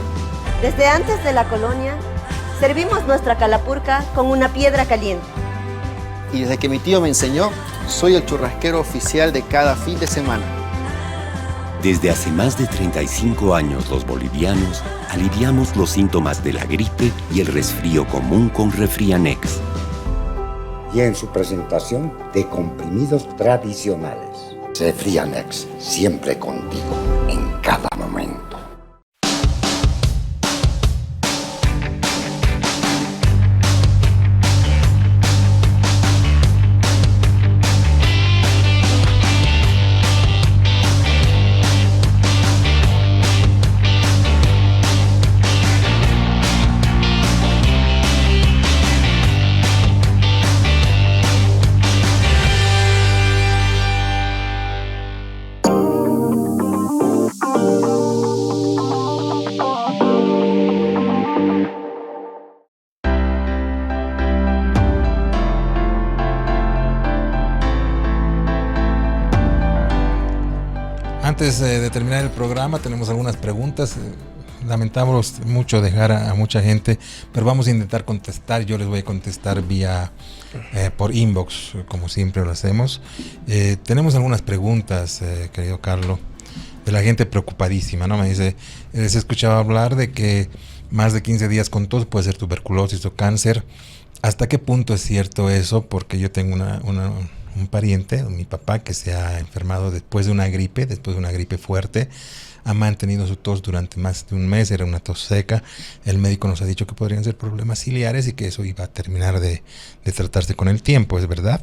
Desde antes de la colonia, servimos nuestra calapurca con una piedra caliente. Y desde que mi tío me enseñó, soy el churrasquero oficial de cada fin de semana. Desde hace más de 35 años, los bolivianos aliviamos los síntomas de la gripe y el resfrío común con Refrianex. Y en su presentación de comprimidos tradicionales. Refrianex, siempre contigo, en cada momento. Antes de terminar el programa tenemos algunas preguntas. Lamentamos mucho dejar a mucha gente, pero vamos a intentar contestar. Yo les voy a contestar vía por inbox, como siempre lo hacemos. Tenemos algunas preguntas, querido Carlos, de la gente preocupadísima, ¿no? Me dice, les he escuchado hablar de que más de 15 días con tos puede ser tuberculosis o cáncer. ¿Hasta qué punto es cierto eso? Porque yo tengo un pariente, mi papá, que se ha enfermado después de una gripe fuerte, ha mantenido su tos durante más de un mes, era una tos seca. El médico nos ha dicho que podrían ser problemas ciliares y que eso iba a terminar de tratarse con el tiempo, ¿es verdad?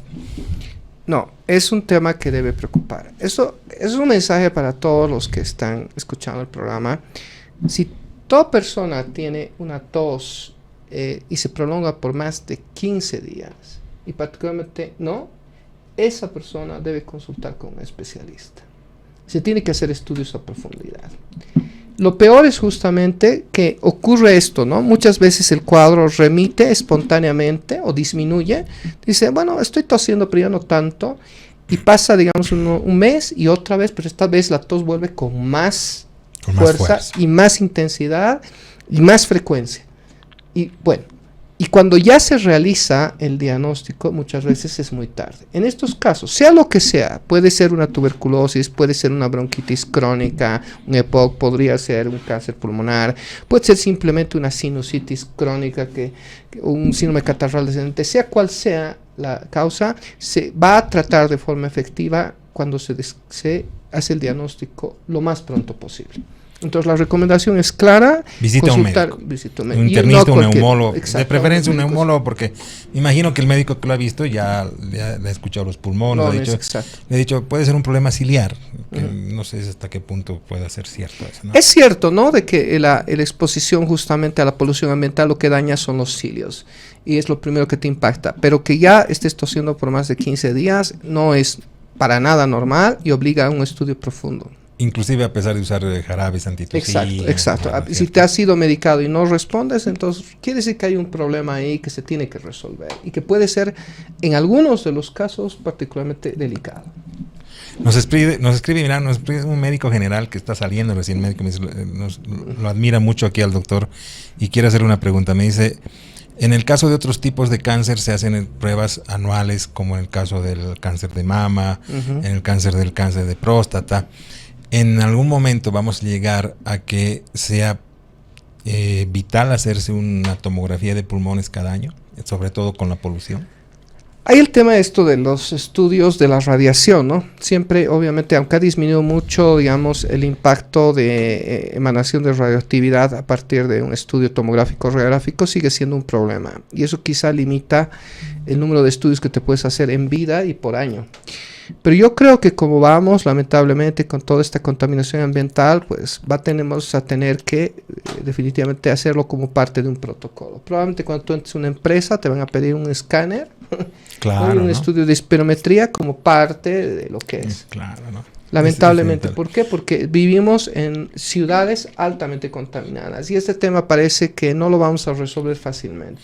No, es un tema que debe preocupar. Eso es un mensaje para todos los que están escuchando el programa. Si toda persona tiene una tos y se prolonga por más de 15 días, y particularmente esa persona debe consultar con un especialista. Se tiene que hacer estudios a profundidad. Lo peor es justamente que ocurre esto, ¿no? Muchas veces el cuadro remite espontáneamente o disminuye. Dice, bueno, estoy tosiendo, pero ya no tanto. Y pasa, digamos, un mes y otra vez, pero esta vez la tos vuelve con más fuerza y más intensidad y más frecuencia. Y bueno, y cuando ya se realiza el diagnóstico, muchas veces es muy tarde. En estos casos, sea lo que sea, puede ser una tuberculosis, puede ser una bronquitis crónica, un EPOC, podría ser un cáncer pulmonar, puede ser simplemente una sinusitis crónica, un síndrome catarral descendente, sea cual sea la causa, se va a tratar de forma efectiva cuando se hace el diagnóstico lo más pronto posible. Entonces la recomendación es clara. Visita un médico. Un internista, un neumólogo. De preferencia un neumólogo, porque me imagino que el médico que lo ha visto ya le ha escuchado los pulmones. Le ha dicho, puede ser un problema ciliar. Que no sé hasta qué punto puede ser cierto eso, ¿no? Es cierto, ¿no? De que la exposición justamente a la polución ambiental lo que daña son los cilios. Y es lo primero que te impacta. Pero que ya estés tosiendo por más de 15 días no es para nada normal y obliga a un estudio profundo. Inclusive a pesar de usar jarabes antitosígenos. Exacto. Si te has sido medicado y no respondes, entonces quiere decir que hay un problema ahí que se tiene que resolver y que puede ser, en algunos de los casos, particularmente delicado. Nos escribe un médico general que está saliendo recién, médico, lo admira mucho aquí al doctor y quiere hacerle una pregunta. Me dice, en el caso de otros tipos de cáncer se hacen pruebas anuales, como en el caso del cáncer de mama, en el cáncer de próstata. ¿En algún momento vamos a llegar a que sea vital hacerse una tomografía de pulmones cada año, sobre todo con la polución? Hay el tema esto de los estudios de la radiación, ¿no? Siempre, obviamente, aunque ha disminuido mucho, digamos, el impacto de emanación de radioactividad a partir de un estudio tomográfico o radiográfico, sigue siendo un problema. Y eso quizá limita el número de estudios que te puedes hacer en vida y por año. Pero yo creo que como vamos, lamentablemente, con toda esta contaminación ambiental, pues tenemos a tener que definitivamente hacerlo como parte de un protocolo. Probablemente cuando tú entres a una empresa te van a pedir un escáner, un estudio de espirometría como parte de lo que es. Claro, ¿no? Lamentablemente. ¿Por qué? Porque vivimos en ciudades altamente contaminadas y este tema parece que no lo vamos a resolver fácilmente.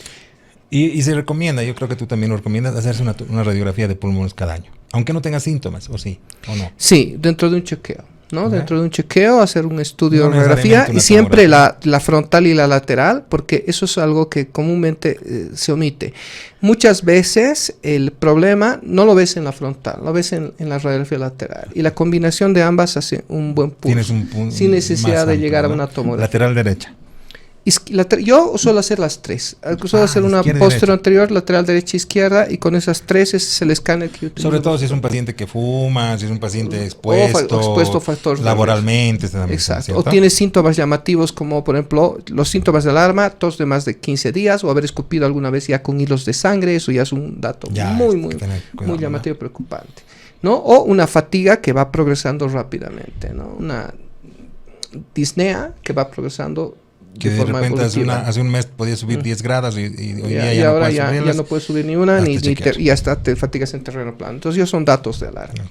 Y se recomienda, yo creo que tú también lo recomiendas, hacerse una radiografía de pulmones cada año, aunque no tenga síntomas, ¿o sí? ¿O no? Sí, dentro de un chequeo, ¿no? Dentro de un chequeo, hacer un estudio No de radiografía necesariamente y una siempre tomografía. la frontal y la lateral, porque eso es algo que comúnmente se omite. Muchas veces el problema no lo ves en la frontal, lo ves en la radiografía lateral. Y la combinación de ambas hace un buen pulso, Tienes un punto sin necesidad más de amplio, llegar a ¿no? una tomografía. Lateral derecha. Yo suelo hacer las tres. Suelo hacer una izquierda y posterior derecha. anterior, lateral derecha, izquierda, y con esas tres ese es el escáner que utilizo. Sobre todo si es un paciente que fuma, si es un paciente expuesto, expuesto a factores de laboralmente. Exacto. ¿cierto? O tiene síntomas llamativos como, por ejemplo, los síntomas de alarma, tos de más de 15 días o haber escupido alguna vez ya con hilos de sangre. Eso ya es un dato muy llamativo y preocupante, ¿no? O una fatiga que va progresando rápidamente, ¿no? Una disnea que va progresando que de forma repente evolutiva. hace un mes podía subir 10 grados y hoy día Y ya ahora no puede ya no puede subir ni una y hasta te fatigas en terreno plano. Entonces ya son datos de alarma.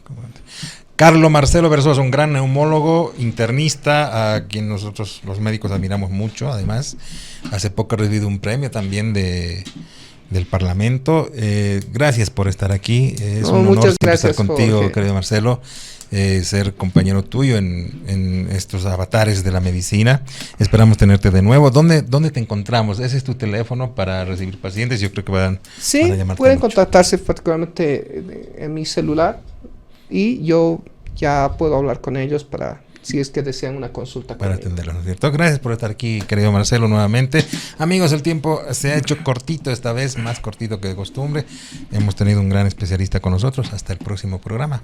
Carlos Marcelo Versosa, un gran neumólogo, internista, a quien nosotros los médicos admiramos mucho. Además, hace poco ha recibido un premio también del Parlamento. Gracias por estar aquí. Es un honor estar contigo, Jorge. querido Marcelo. Ser compañero tuyo en estos avatares de la medicina. Esperamos tenerte de nuevo. ¿Dónde te encontramos? ¿Ese es tu teléfono para recibir pacientes? Yo creo que van a llamarte pueden mucho. contactarse particularmente en mi celular y yo ya puedo hablar con ellos para si es que desean una consulta para atenderlos, ¿no es cierto? Gracias por estar aquí, querido Marcelo, nuevamente. Amigos, el tiempo se ha hecho cortito esta vez, más cortito que de costumbre. Hemos tenido un gran especialista con nosotros. Hasta el próximo programa.